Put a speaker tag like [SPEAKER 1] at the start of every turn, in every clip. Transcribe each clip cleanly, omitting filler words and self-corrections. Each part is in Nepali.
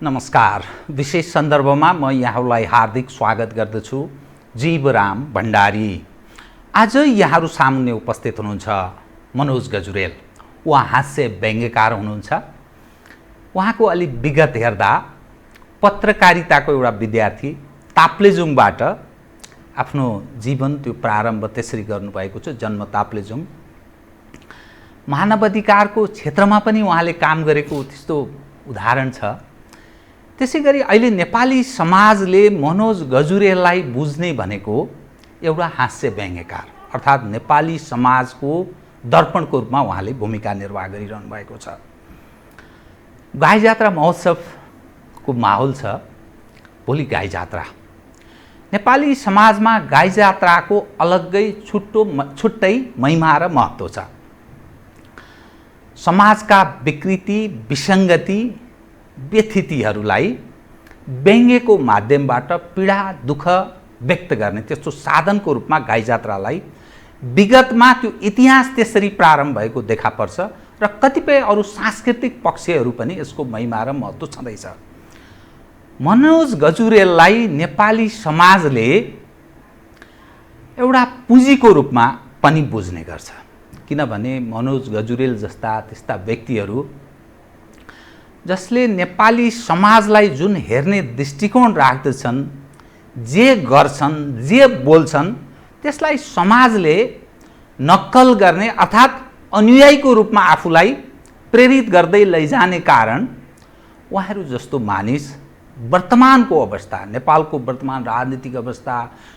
[SPEAKER 1] नमस्कार। विशेष सन्दर्भमा म यहाँलाई हार्दिक स्वागत गर्दछु। जीवराम भण्डारी। आज यहाँहरू सामुन्ने उपस्थित हुनुहुन्छ मनोज गजुरेल। उहाँ हास्य व्यङ्ग्यकार हुनुहुन्छ। उहाँको अलि विगत हेर्दा पत्रकारिताको एउटा विद्यार्थी ताप्लेजुङबाट आफ्नो जीवन त्यो प्रारम्भ त्यसरी गर्नुभएको छ। जन्म ताप्लेजुङ। मानवाधिकारको क्षेत्रमा पनि उहाँले काम गरेको त्यस्तो उदाहरण छ। त्यसैगरी अहिले नेपाली समाजले मनोज गजुरेललाई बुझ्ने भनेको एउटा हास्य व्यङ्ग्यकार अर्थात् नेपाली समाजको दर्पणको रूपमा उहाँले भूमिका निर्वाह गरिरहनु भएको छ। गाई जात्रा महोत्सवको माहौल छ। भोलि गाई जात्रा। नेपाली समाजमा गाई जात्राको अलग्गै छुट्टै महिमा र महत्त्व छ। समाजका विकृति, विसङ्गति, व्यथितिहरूलाई व्यङ्ग्यको माध्यमबाट पीडा दुःख व्यक्त गर्ने त्यस्तो साधनको रूपमा गाई जात्रालाई विगतमा त्यो इतिहास त्यसरी प्रारम्भ भएको देखा पर्छ र कतिपय अरू सांस्कृतिक पक्षहरू पनि यसको महिमा र महत्त्व छँदैछ। मनोज गजुरेललाई नेपाली समाजले एउटा पुँजीको रूपमा पनि बुझ्ने गर्छ। किनभने मनोज गजुरेल जस्ता त्यस्ता व्यक्तिहरू जसले नेपाली समाजलाई जुन हेर्ने दृष्टिकोण राख्दछन्, जे गर्छन्, जे बोल्छन् त्यसलाई समाजले नक्कल गर्ने अर्थात् अनुयायीको रूपमा आफूलाई प्रेरित गर्दै लैजाने कारण उहाँहरू जस्तो मानिस वर्तमानको अवस्था, नेपालको वर्तमान राजनीतिक अवस्था,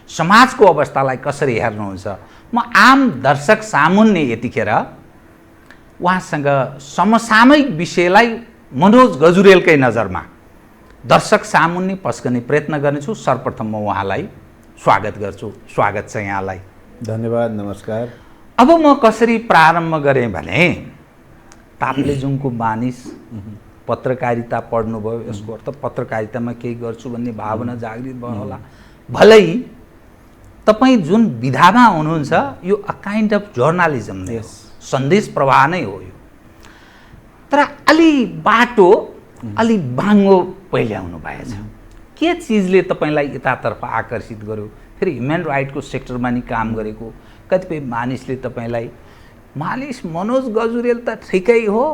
[SPEAKER 1] समाजको अवस्थालाई कसरी हेर्नुहुन्छ? म आम दर्शक सामुन्ने यतिखेर उहाँसँग समसामयिक विषयलाई मनोज गजुरेलकै नजरमा दर्शक सामुन्ने पस्कने प्रयत्न गर्नेछु। सर्वप्रथम म उहाँलाई स्वागत गर्छु। स्वागत छ यहाँलाई।
[SPEAKER 2] धन्यवाद। नमस्कार।
[SPEAKER 1] अब म कसरी प्रारम्भ गरेँ भने ताप्लेजुङको मानिस पत्रकारिता पढ्नुभयो। यसको अर्थ पत्रकारितामा केही गर्छु भन्ने भावना जागृत भयो होला। भलै तपाईँ जुन विधामा हुनुहुन्छ यो अ काइन्ड अफ जर्नलिजम नै हो, सन्देश प्रवाह नै हो यो। तर अलि बाटो अलि बाङ्गो पहिल्याउनु भएछ। के चिजले तपाईँलाई यतातर्फ आकर्षित गर्यो? फेरि ह्युमन राइटको सेक्टरमा नि काम गरेको कतिपय मानिसले तपाईँलाई मानिस मनोज गजुरेल त ठिकै हो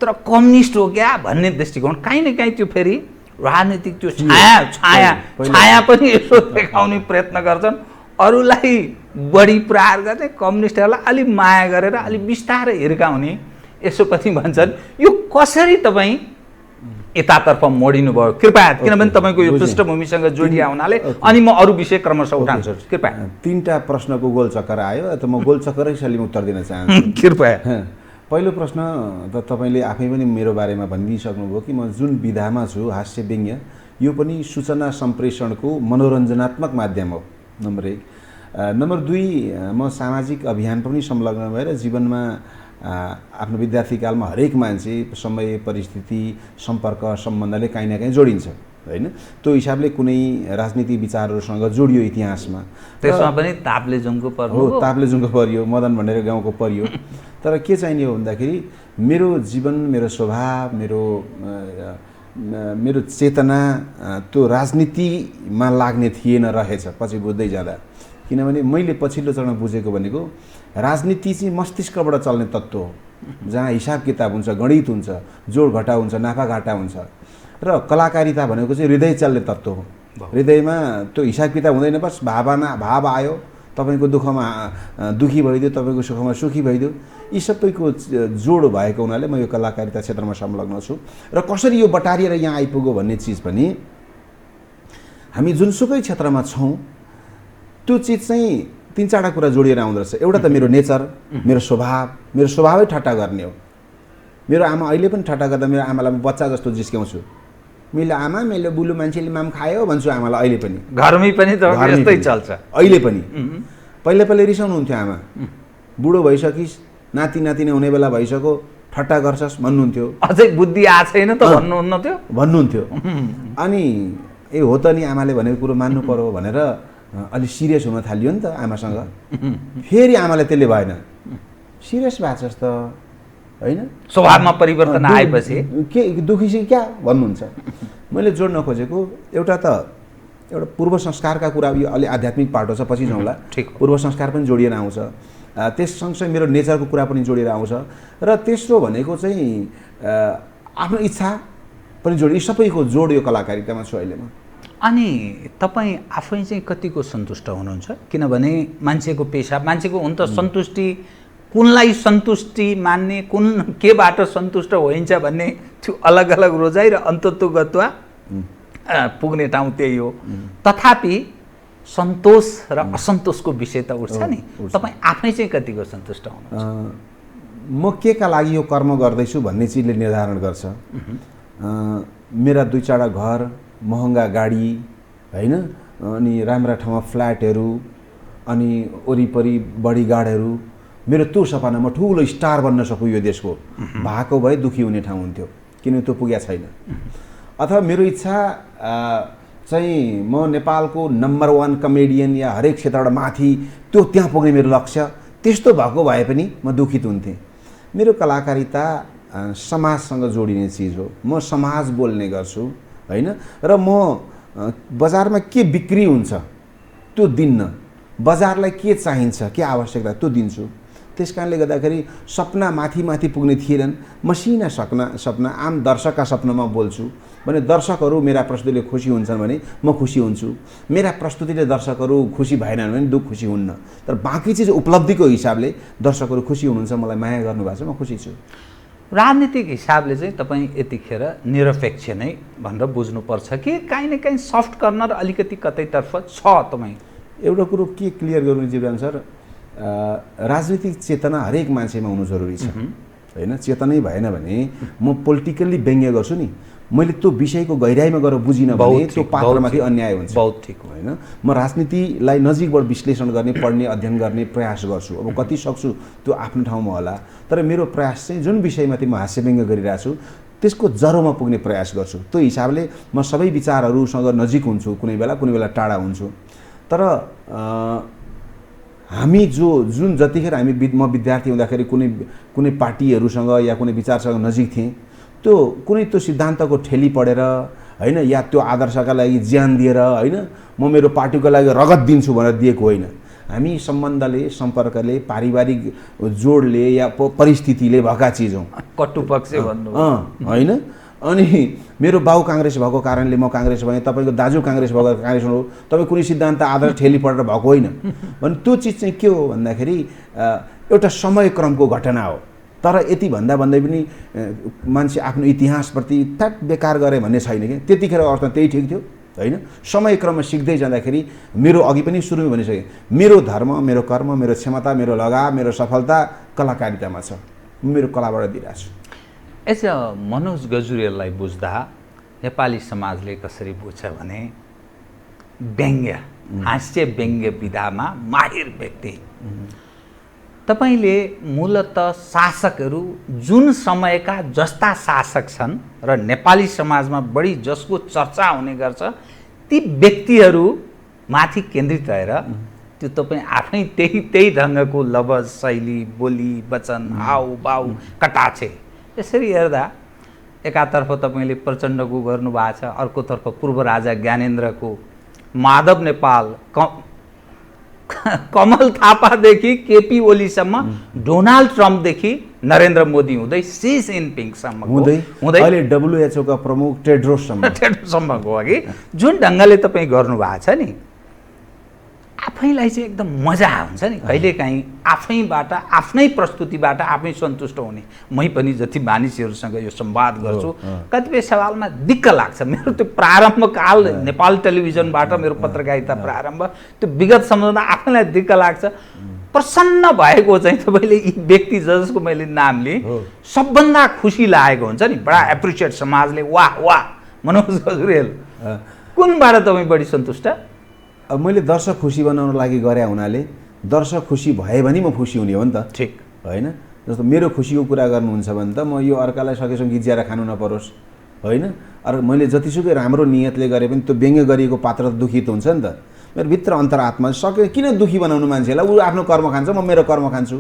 [SPEAKER 1] तर कम्युनिस्ट हो क्या भन्ने दृष्टिकोण काहीँ न काहीँ त्यो फेरि राजनीतिक त्यो छाया पनि यसो देखाउने प्रयत्न गर्छन्। अरूलाई बढी प्रहार गर्ने, कम्युनिस्टहरूलाई अलि माया गरेर अलि बिस्तारै हिर्काउने यसो पनि भन्छन्। यो कसरी तपाईँ यतातर्फ मोडिनु भयो? कृपया, किनभने तपाईँको यो पृष्ठभूमिसँग जोडिया हुनाले अनि म अरू विषय क्रमशः उठाउँछु। कृपया।
[SPEAKER 2] तीनटा प्रश्नको गोल चक्कर आयो त म गोल चक्करै शैलीमा उत्तर दिन चाहन्छु।
[SPEAKER 1] कृपया।
[SPEAKER 2] पहिलो प्रश्न त तपाईँले आफै पनि मेरो बारेमा भनिदिइसक्नुभयो कि म जुन विधामा छु हास्य व्यङ्ग्य, यो पनि सूचना सम्प्रेषणको मनोरञ्जनात्मक माध्यम हो, नम्बर 1। नम्बर 2, म सामाजिक अभियान पनि संलग्न भएर जीवनमा आफ्नो विद्यार्थीकालमा हरेक मान्छे समय, परिस्थिति, सम्पर्क, सम्बन्धले काहीँ न काहीँ जोडिन्छ, होइन? त्यो हिसाबले कुनै राजनीतिक विचारहरूसँग जोडियो इतिहासमा।
[SPEAKER 1] त्यसमा पनि ताप्लेजुङको पर्यो।
[SPEAKER 2] हो, ताप्लेजुङको पर्यो, मदन भण्डारी गाउँको पर्यो। तर के चाहिने हो भन्दाखेरि मेरो जीवन, मेरो स्वभाव, मेरो चेतना त्यो राजनीतिमा लाग्ने थिएन रहेछ पछि बुझ्दै जाँदा। किनभने मैले पछिल्लो चरण बुझेको भनेको राजनीति चाहिँ मस्तिष्कबाट चल्ने तत्त्व हो, जहाँ हिसाब किताब हुन्छ, गणित हुन्छ, जोड घटा हुन्छ, नाफा घाटा हुन्छ। र कलाकारिता भनेको चाहिँ हृदय चल्ने तत्त्व हो। हृदयमा त्यो हिसाब किताब हुँदैन, बस भाव आयो, तपाईँको दुःखमा दुःखी भइदियो, तपाईँको सुखमा सुखी भइदियो। यी सबैको जोड भएको हुनाले म यो कलाकारिता क्षेत्रमा संलग्न छु। र कसरी यो बटारिएर यहाँ आइपुग्यो भन्ने चिज पनि हामी जुनसुकै क्षेत्रमा छौँ त्यो चिज चाहिँ 3-4 कुरा जोडिएर आउँदो रहेछ। एउटा त मेरो नेचर, मेरो स्वभावै ठट्टा गर्ने हो। मेरो आमा अहिले पनि ठट्टा गर्दा मेरो आमालाई म बच्चा जस्तो जिस्क्याउँछु। मेरो आमा, मेरो बुलु मान्छेले माम खायो भन्छु आमालाई अहिले पनि।
[SPEAKER 1] घरमै पनि त यस्तै चल्छ
[SPEAKER 2] अहिले पनि। पहिले रिसाउनुहुन्थ्यो आमा, बुढो भइसकिस्, नाति नातिनी हुने बेला भइसक्यो, ठट्टा गर्छस् भन्नुहुन्थ्यो।
[SPEAKER 1] अझै बुद्धि आएको छैन त भन्नुहुन्थ्यो।
[SPEAKER 2] अनि ए हो त नि आमाले भनेको कुरो मान्नु पर्यो भनेर अलि सिरियस हुन थालियो नि त आमासँग। फेरि आमाले त्यसले भएन, सिरियस भएको छस् त, होइन?
[SPEAKER 1] स्वभावमा परिवर्तन आएपछि
[SPEAKER 2] के दुखी चाहिँ क्या भन्नुहुन्छ। मैले जोड्न खोजेको एउटा पूर्व संस्कारका कुरा, यो अलि आध्यात्मिक पाटो छ, पछि जाउँला। पूर्व संस्कार पनि जोडिएर आउँछ, त्यस सँगसँगै मेरो नेचरको कुरा पनि जोडिएर आउँछ, र तेस्रो भनेको चाहिँ आफ्नो इच्छा पनि जोड, यी सबैको जोड यो कलाकारितामा छु अहिले म।
[SPEAKER 1] अनि तपाईँ आफै चाहिँ कतिको सन्तुष्ट हुनुहुन्छ? किनभने मान्छेको पेसा, मान्छेको हुन त सन्तुष्टि, कुनलाई सन्तुष्टि मान्ने, कुन केबाट सन्तुष्ट होइन्छ भन्ने त्यो अलग अलग रोजाइ र अन्तत्वगत्वा पुग्ने ठाउँ त्यही हो। तथापि सन्तोष र असन्तोषको विषय त उठ्छ नि, तपाईँ आफै चाहिँ कतिको सन्तुष्ट हुनुहुन्छ?
[SPEAKER 2] म केका लागि यो कर्म गर्दैछु भन्ने चिजले निर्धारण गर्छ। मेरा 2-4 घर, महँगा गाडी होइन, अनि राम्रा ठाउँमा फ्ल्याटहरू, अनि वरिपरि बडीगार्डहरू, मेरो त्यो सपना म ठुलो स्टार बन्न सकु यो देशको, भएको भए दुखी हुने ठाउँ हुन्थ्यो, किन त्यो पुगेको छैन। अथवा मेरो इच्छा चाहिँ म नेपालको नम्बर 1 कमेडियन या हरेक क्षेत्रबाट माथि, त्यो त्यहाँ पुग्ने मेरो लक्ष्य, त्यस्तो भएको भए पनि म दुखित हुन्थेँ। मेरो कलाकारिता समाजसँग जोडिने चिज हो, म समाज बोल्ने गर्छु होइन, र म बजारमा के बिक्री हुन्छ त्यो दिन्न, बजारलाई के चाहिन्छ, के आवश्यकता त्यो दिन्छु। त्यस कारणले गर्दाखेरि सपना माथि माथि पुग्ने थिएनन्, मसिना सपना आम दर्शकका सपनामा बोल्छु भने दर्शकहरू मेरा प्रस्तुतिले खुसी हुन्छन् भने म खुसी हुन्छु, मेरा प्रस्तुतिले दर्शकहरू खुसी भएनन् भने दुःख खुसी हुन्न। तर बाँकी चिज उपलब्धिको हिसाबले दर्शकहरू खुसी हुनुहुन्छ, मलाई माया गर्नुभएको छ, म खुसी छु।
[SPEAKER 1] राजनीतिक हिसाबले चाहिँ तपाईँ यतिखेर निरपेक्ष नै भनेर बुझ्नुपर्छ कि काहीँ न काहीँ सफ्ट कर्नर अलिकति कतैतर्फ छ? तपाईँ
[SPEAKER 2] एउटा कुरो के क्लियर गर्नु जीवन सर, राजनीतिक चेतना हरेक मान्छेमा हुनु जरुरी छ होइन। चेतनै भएन भने म पोलिटिकल्ली व्यङ्ग्य गर्छु नि, मैले त्यो विषयको गहिराइमा गएर बुझिनँ भने त्यो पात्रमाथि अन्याय हुन्छ।
[SPEAKER 1] बहुत ठिक
[SPEAKER 2] होइन, म राजनीतिलाई नजिकबाट विश्लेषण गर्ने, पढ्ने, अध्ययन गर्ने प्रयास गर्छु। अब कति सक्छु त्यो आफ्नो ठाउँमा होला, तर मेरो प्रयास चाहिँ जुन विषयमाथि म हास्यव्यङ्ग्य गरिरहेको छु त्यसको जरोमा पुग्ने प्रयास गर्छु। त्यो हिसाबले म सबै विचारहरूसँग नजिक हुन्छु, कुनै बेला टाढा हुन्छु। तर हामी जुन जतिखेर म विद्यार्थी हुँदाखेरि कुनै पार्टीहरूसँग या कुनै विचारसँग नजिक थिएँ, त्यो कुनै त्यो सिद्धान्तको ठेली पढेर होइन, या त्यो आदर्शका लागि ज्यान दिएर होइन, म मेरो पार्टीको लागि रगत दिन्छु भनेर दिएको होइन। हामी सम्बन्धले, सम्पर्कले, पारिवारिक जोडले या परिस्थितिले भएका चिज हौँ।
[SPEAKER 1] कटुपक्ष भन्नु
[SPEAKER 2] होइन। अनि मेरो बाउ काङ्ग्रेस भएको कारणले म काङ्ग्रेस भएँ, तपाईँको दाजु काङ्ग्रेस भएको काङ्ग्रेस हो, तपाईँ कुनै सिद्धान्त आदर्श ठेली पढेर भएको होइन भने त्यो चिज चाहिँ के हो भन्दाखेरि एउटा समयक्रमको घटना हो। तर यति भन्दै पनि मान्छे आफ्नो इतिहासप्रति फ्याट बेकार गरे भन्ने छैन कि, त्यतिखेर अर्थ त्यही ठिक थियो होइन। समयक्रममा सिक्दै जाँदाखेरि मेरो अघि पनि सुरुमा भनिसकेँ, मेरो धर्म, मेरो कर्म, मेरो क्षमता, मेरो लगाव, मेरो सफलता कलाकारितामा छ, मेरो कलाबाट दिइरहेको छु।
[SPEAKER 1] यसो मनोज गजुरेललाई बुझ्दा नेपाली समाजले कसरी बुझ्छ भने व्यङ्ग्य, हास्य व्यङ्ग्य विधामा माहिर व्यक्ति। तपाईँले मूलत शासकहरू जुन समयका जस्ता शासक छन् र नेपाली समाजमा बढी जसको चर्चा हुने गर्छ ती व्यक्तिहरू माथि केन्द्रित रहेर त्यो तपाईँ आफै त्यही ढङ्गको लवज शैली, बोली वचन, हाउभाउ, कटाक्षे, यसरी हेर्दा एकातर्फ तपाईँले प्रचण्डको गर्नुभएको छ, अर्कोतर्फ पूर्व राजा ज्ञानेन्द्रको, माधव नेपाल, कमल थापादेखि केपी ओलीसम्म, डोनाल्ड ट्रम्पदेखि नरेन्द्र मोदी हुँदै सी जिनपिङसम्म हुँदै
[SPEAKER 2] अहिले WHO का प्रमुख
[SPEAKER 1] टेड्रोसम्मको अघि जुन ढङ्गले तपाईँ गर्नुभएको छ नि, आफैलाई चाहिँ एकदम मजा हुन्छ नि। कहिलेकाहीँ आफैबाट, आफ्नै प्रस्तुतिबाट आफै सन्तुष्ट हुने। मै पनि जति मानिसहरूसँग यो संवाद गर्छु कतिपय सवालमा दिक्क लाग्छ। मेरो त्यो प्रारम्भकाल नेपाल टेलिभिजनबाट मेरो पत्रकारिता प्रारम्भ, त्यो विगत सम्झँदा आफैलाई दिक्क लाग्छ। प्रसन्न भएको चाहिँ तपाईँले यी व्यक्ति जसको मैले नाम लिएँ सबभन्दा खुसी लागेको हुन्छ नि, बडा एप्रिसिएट समाजले, वाह वाह मनोज गजुरेल। कुनबाट तपाईँ बढी सन्तुष्ट?
[SPEAKER 2] अब मैले दर्शक खुसी बनाउन लागि गरे हुनाले दर्शक खुसी भए भने म खुसी हुने हो नि त,
[SPEAKER 1] ठिक
[SPEAKER 2] होइन। जस्तो मेरो खुसीको कुरा गर्नुहुन्छ भने त म यो अर्कालाई सकेसम्म गिज्याएर खानु नपरोस् होइन। अरू मैले जतिसुकै राम्रो नियतले गरे पनि त्यो व्यङ्ग्य गरिएको पात्र त दुखित हुन्छ नि त। मेरो भित्र अन्तरात्मा सके किन दुखी बनाउनु मान्छेलाई, ऊ आफ्नो कर्म खान्छ, म मेरो कर्म खान्छु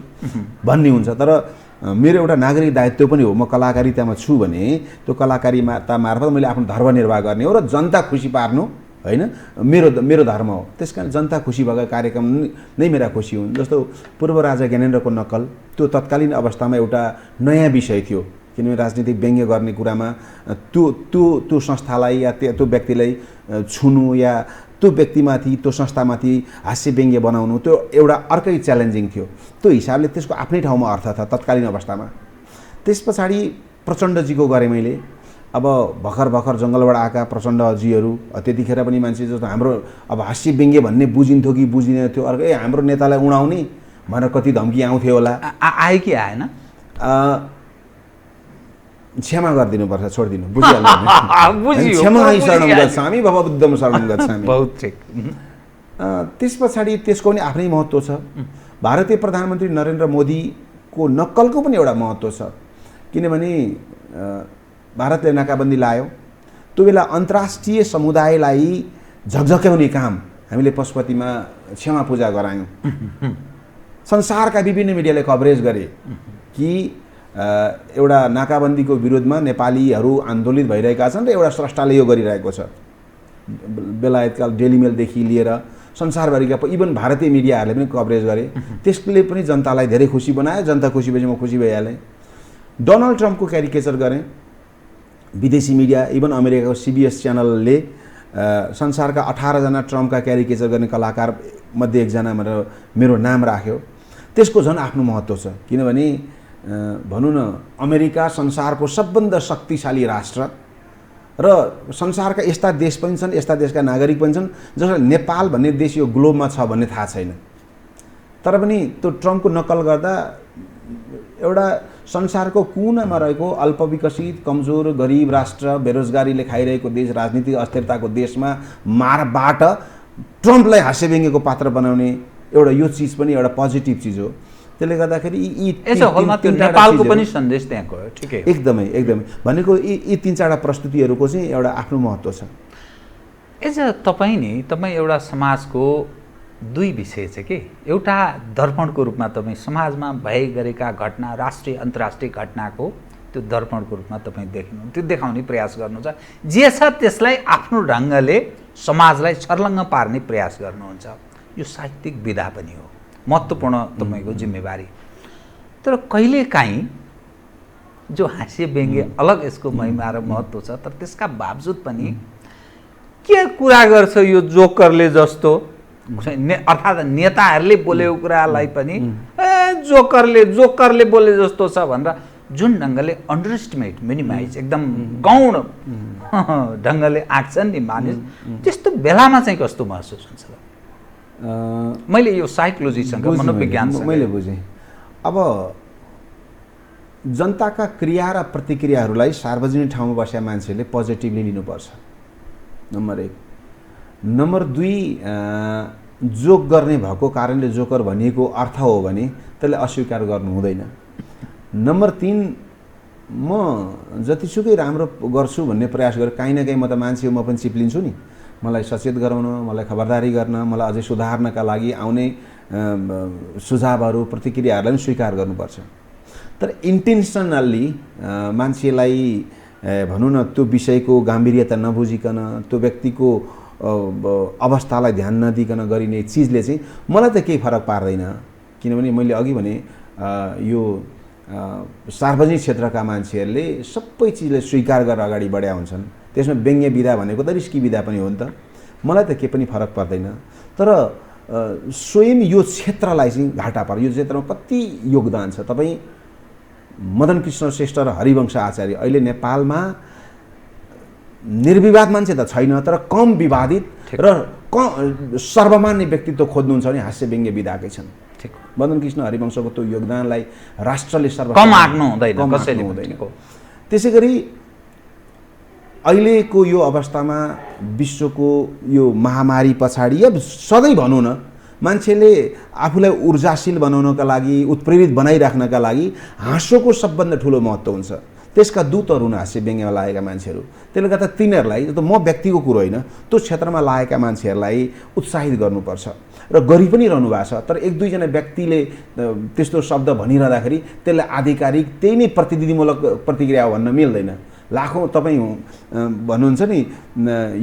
[SPEAKER 2] भन्ने हुन्छ। तर मेरो एउटा नागरिक दायित्व पनि हो। म कलाकारितामा छु भने त्यो कलाकारिता मार्फत मैले आफ्नो धर्म निर्वाह गर्ने हो र जनता खुसी पार्नु होइन मेरो धर्म हो। त्यसकारण जनता खुसी भएको कार्यक्रम नै मेरा खुसी हुन्। जस्तो पूर्व राजा ज्ञानेन्द्रको नक्कल त्यो तत्कालीन अवस्थामा एउटा नयाँ विषय थियो, किनभने राजनीतिक व्यङ्ग्य गर्ने कुरामा त्यो संस्थालाई या त्यो व्यक्तिलाई छुनु या त्यो व्यक्तिमाथि त्यो संस्थामाथि हास्य व्यङ्ग्य बनाउनु त्यो एउटा अर्कै च्यालेन्जिङ थियो। त्यो हिसाबले त्यसको आफ्नै ठाउँमा अर्थ छ तत्कालीन अवस्थामा। त्यस पछाडि प्रचण्डजीको गरेँ मैले। अब भर्खर जङ्गलबाट आएका प्रचण्डजीहरू त्यतिखेर पनि मान्छे जस्तो हाम्रो अब हास्य व्यङ्ग्य भन्ने बुझिन्थ्यो कि बुझिँदैन थियो, अर्को हाम्रो नेतालाई उडाउने भनेर कति धम्की आउँथ्यो होला।
[SPEAKER 1] आयो कि आएन?
[SPEAKER 2] क्षमा गरिदिनुपर्छ, छोडिदिनु, बुझिहाल्नु। क्षमा शरणं गच्छामि भव बुद्धं शरणं गच्छामि।
[SPEAKER 1] बहुत ठिक।
[SPEAKER 2] त्यस पछाडि त्यसको पनि आफ्नै महत्त्व छ। भारतीय प्रधानमन्त्री नरेन्द्र मोदीको नक्कलको पनि एउटा महत्त्व छ, किनभने भारतले नाकाबन्दी लायो। त्यो बेला अन्तर्राष्ट्रिय समुदायलाई झकझक्याउने काम हामीले पशुपतिमा क्षमा पूजा गरायौँ। संसारका विभिन्न मिडियाले कभरेज गरे कि एउटा नाकाबन्दीको विरोधमा नेपालीहरू आन्दोलित भइरहेका छन् र एउटा स्रष्टाले यो गरिरहेको छ। बेलायतका डेली मेलदेखि लिएर संसारभरिका इभन भारतीय मिडियाहरूले पनि कभरेज गरे। त्यसले पनि जनतालाई धेरै खुसी बनायो। जनता खुसी भएपछि म खुसी भइहालेँ। डोनाल्ड ट्रम्पको क्यारिकेचर गरेँ। विदेशी मिडिया इभन अमेरिकाको CBS च्यानलले संसारका 18 जना ट्रम्पका क्यारिकेचर गर्ने कलाकार मध्ये एकजना भनेर मेरो नाम राख्यो। त्यसको झन् आफ्नो महत्त्व छ, किनभने भनौँ न अमेरिका संसारको सबभन्दा शक्तिशाली राष्ट्र र संसारका यस्ता देश पनि छन्, यस्ता देशका नागरिक पनि छन् जसलाई नेपाल भन्ने देश यो ग्लोबमा छ भन्ने थाहा छैन। तर पनि त्यो ट्रम्पको नक्कल गर्दा एउटा संसारको कुनामा रहेको अल्पविकसित कमजोर गरिब राष्ट्र, बेरोजगारीले खाइरहेको देश, राजनीतिक अस्थिरताको देशमा मारबाट ट्रम्पलाई हास्य व्यङ्ग्यको पात्र बनाउने एउटा यो चिज पनि एउटा पोजिटिभ चिज हो। त्यसले गर्दाखेरि
[SPEAKER 1] नेपालको पनि सन्देश त्यहाँ गयो। ठिकै,
[SPEAKER 2] एकदमै भनेको यी 3-4 प्रस्तुतिहरूको चाहिँ एउटा आफ्नो महत्त्व छ।
[SPEAKER 1] तपाईँ एउटा समाजको दुई विषय छ कि एउटा दर्पणको रूपमा तपाईँ समाजमा भए गरेका घटना, राष्ट्रिय अन्तर्राष्ट्रिय घटनाको त्यो दर्पणको रूपमा तपाईँ देख्नु, त्यो देखाउने प्रयास गर्नुहुन्छ। जे छ त्यसलाई आफ्नो ढङ्गले समाजलाई छर्लङ्ग पार्ने प्रयास गर्नुहुन्छ। यो साहित्यिक विधा पनि हो, महत्त्वपूर्ण तपाईँको जिम्मेवारी। तर कहिलेकाहीँ जो हास्य व्यङ्ग्य अलग यसको महिमा र महत्त्व छ, तर त्यसका बावजुद पनि के कुरा गर्छ यो जोकरले जस्तो, अर्थात् नेताहरूले बोलेको कुरालाई पनि जोकरले बोले जस्तो छ भनेर जुन ढङ्गले अन्डर एस्टिमेट, मिनिमाइज, एकदम गौण ढङ्गले आँक्छन् नि मानिस, त्यस्तो बेलामा चाहिँ कस्तो महसुस हुन्छ? मैले यो साइकोलोजीसँग मनोविज्ञानसँग
[SPEAKER 2] मैले बुझेँ। अब जनताका क्रिया र प्रतिक्रियाहरूलाई सार्वजनिक ठाउँमा बसेका मान्छेले पोजिटिभली लिनुपर्छ, नम्बर 1। नम्बर 2, जोक गर्ने भएको कारणले जोकर भनिएको अर्थ हो भने त्यसले अस्वीकार गर्नु हुँदैन। नम्बर 3, म जतिसुकै राम्रो गर्छु भन्ने प्रयास गरेँ, काहीँ न काहीँ म त मान्छे हो, म पनि चिप्लिन्छु नि। मलाई सचेत गराउन, मलाई खबरदारी गर्न, मलाई अझै सुधार्नका लागि आउने सुझावहरू, प्रतिक्रियाहरूलाई पनि स्वीकार गर्नुपर्छ। तर इन्टेन्सनल्ली मान्छेलाई भनौँ न त्यो विषयको गाम्भीर्यता नबुझिकन, त्यो व्यक्तिको अवस्थालाई ध्यान नदिकन गरिने चिजले चाहिँ मलाई त केही फरक पार्दैन। किनभने मैले अघि भने यो सार्वजनिक क्षेत्रका मान्छेहरूले सबै चिजलाई स्वीकार गरेर अगाडि बढ्या हुन्छन्। त्यसमा व्यङ्ग्य विधा भनेको त रिस्की विधा पनि हो नि त। मलाई त केही पनि फरक पर्दैन। तर स्वयं यो क्षेत्रलाई चाहिँ घाटा पर्यो। यो क्षेत्रमा कति योगदान छ? तपाईँ मदन कृष्ण श्रेष्ठ र हरिवंश आचार्य अहिले नेपालमा निर्विवाद मान्छे त छैन, तर कम विवादित र सर्वमान्य व्यक्तित्व खोज्नुहुन्छ भने हास्य व्यङ्ग्य विधाकै छन्। मदन कृष्ण हरिवंशको त्यो योगदानलाई राष्ट्रले
[SPEAKER 1] कम आँक्नु हुँदैन।
[SPEAKER 2] त्यसै गरी अहिलेको यो अवस्थामा विश्वको यो महामारी पछाडि या सधैँ भनौँ न, मान्छेले आफूलाई ऊर्जाशील बनाउनका लागि, उत्प्रेरित बनाइराख्नका लागि हाँसोको सबभन्दा ठुलो महत्त्व हुन्छ। त्यसका दूतहरू हुन् हास्य व्यङ्ग्यमा लागेका मान्छेहरू। त्यसले गर्दा तिनीहरूलाई त म व्यक्तिको कुरो होइन, त्यो क्षेत्रमा लागेका मान्छेहरूलाई उत्साहित गर्नुपर्छ र गरि पनि रहनु भएको छ। तर एक दुईजना व्यक्तिले त्यस्तो शब्द भनिरहँदाखेरि त्यसलाई आधिकारिक त्यही नै प्रतिनिधिमूलक प्रतिक्रिया हो भन्न मिल्दैन। लाखौँ तपाईँ भन्नुहुन्छ नि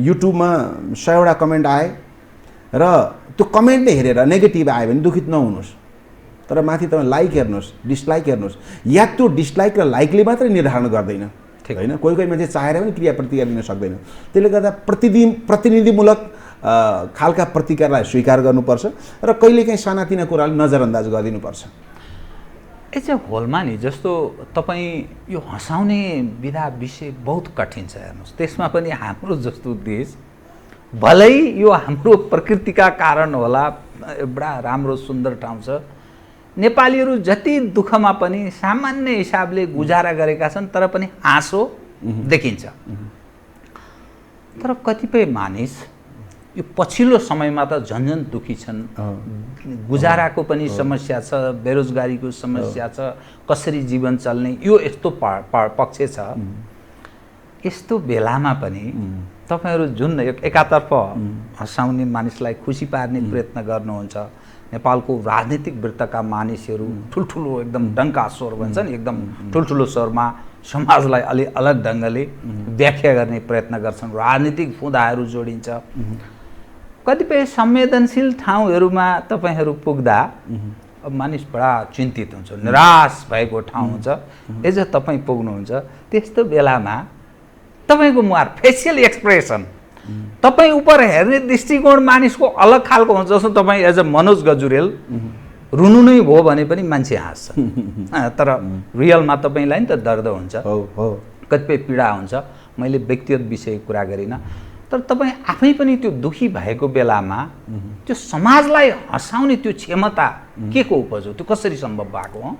[SPEAKER 2] युट्युबमा 100वटा कमेन्ट आए र त्यो कमेन्टले हेरेर नेगेटिभ आयो भने दुखित नहुनुहोस्, तर माथि तपाईँ लाइक हेर्नुहोस्, डिसलाइक हेर्नुहोस्। या त्यो डिसलाइक र लाइकले मात्रै निर्धारण गर्दैन, ठिक होइन? कोही कोही मान्छे चाहेर पनि क्रिया प्रतिक्रिया दिन सक्दैन। त्यसले गर्दा प्रतिनिधिमूलक खालका प्रतिक्रियालाई स्वीकार गर्नुपर्छ र कहिलेकाहीँ सानातिना कुरालाई नजरअन्दाज गरिदिनुपर्छ।
[SPEAKER 1] एज ए होलमा नि जस्तो तपाईँ यो हँसाउने विधा विषय बहुत कठिन छ हेर्नुहोस्। त्यसमा पनि हाम्रो जस्तो देश, भलै यो हाम्रो प्रकृतिका कारण होला, एउटा राम्रो सुन्दर ठाउँ छ, नेपालीहरू जति दुःखमा पनि सामान्य हिसाबले गुजारा गरेका छन्, तर पनि हाँसो देखिन्छ। तर कतिपय मानिस यो पछिल्लो समयमा त झन्झन दुखी छन्। गुजाराको पनि समस्या छ, बेरोजगारीको समस्या छ, कसरी जीवन चल्ने यो यस्तो पक्ष छ। यस्तो बेलामा पनि तपाईहरू जुन एकातर्फ हँसाउने मानिसलाई खुसी पार्ने प्रयत्न गर्नुहुन्छ, नेपालको राजनीतिक वृत्तका मानिसहरू ठुल्ठुलो एकदम डङ्का स्वर भन्छ नि, एकदम ठुल्ठुलो स्वरमा समाजलाई अलि अलग ढङ्गले व्याख्या गर्ने प्रयत्न गर्छन्, राजनीतिक फुँदाहरू जोडिन्छ। कतिपय संवेदनशील ठाउँहरूमा तपाईँहरू पुग्दा अब मानिस बडा चिन्तित हुन्छ, निराश भएको ठाउँ हुन्छ। एज तपाईँ पुग्नुहुन्छ त्यस्तो बेलामा तपाईँको मुहार फेसियल एक्सप्रेसन, तपाईँ उप हेर्ने दृष्टिकोण मानिसको अलग खालको हुन्छ। जस्तो तपाईँ एज अ मनोज गजुरेल रुनु नै भयो भने पनि मान्छे हाँस्छ, तर रियलमा तपाईँलाई नि त दर्द हुन्छ, कतिपय पीडा हुन्छ। मैले व्यक्तिगत विषयको कुरा गरिनँ, तर तपाईँ आफै पनि त्यो दुखी भएको बेलामा त्यो समाजलाई हँसाउने त्यो क्षमता के को उपज हो, त्यो कसरी सम्भव भएको हो?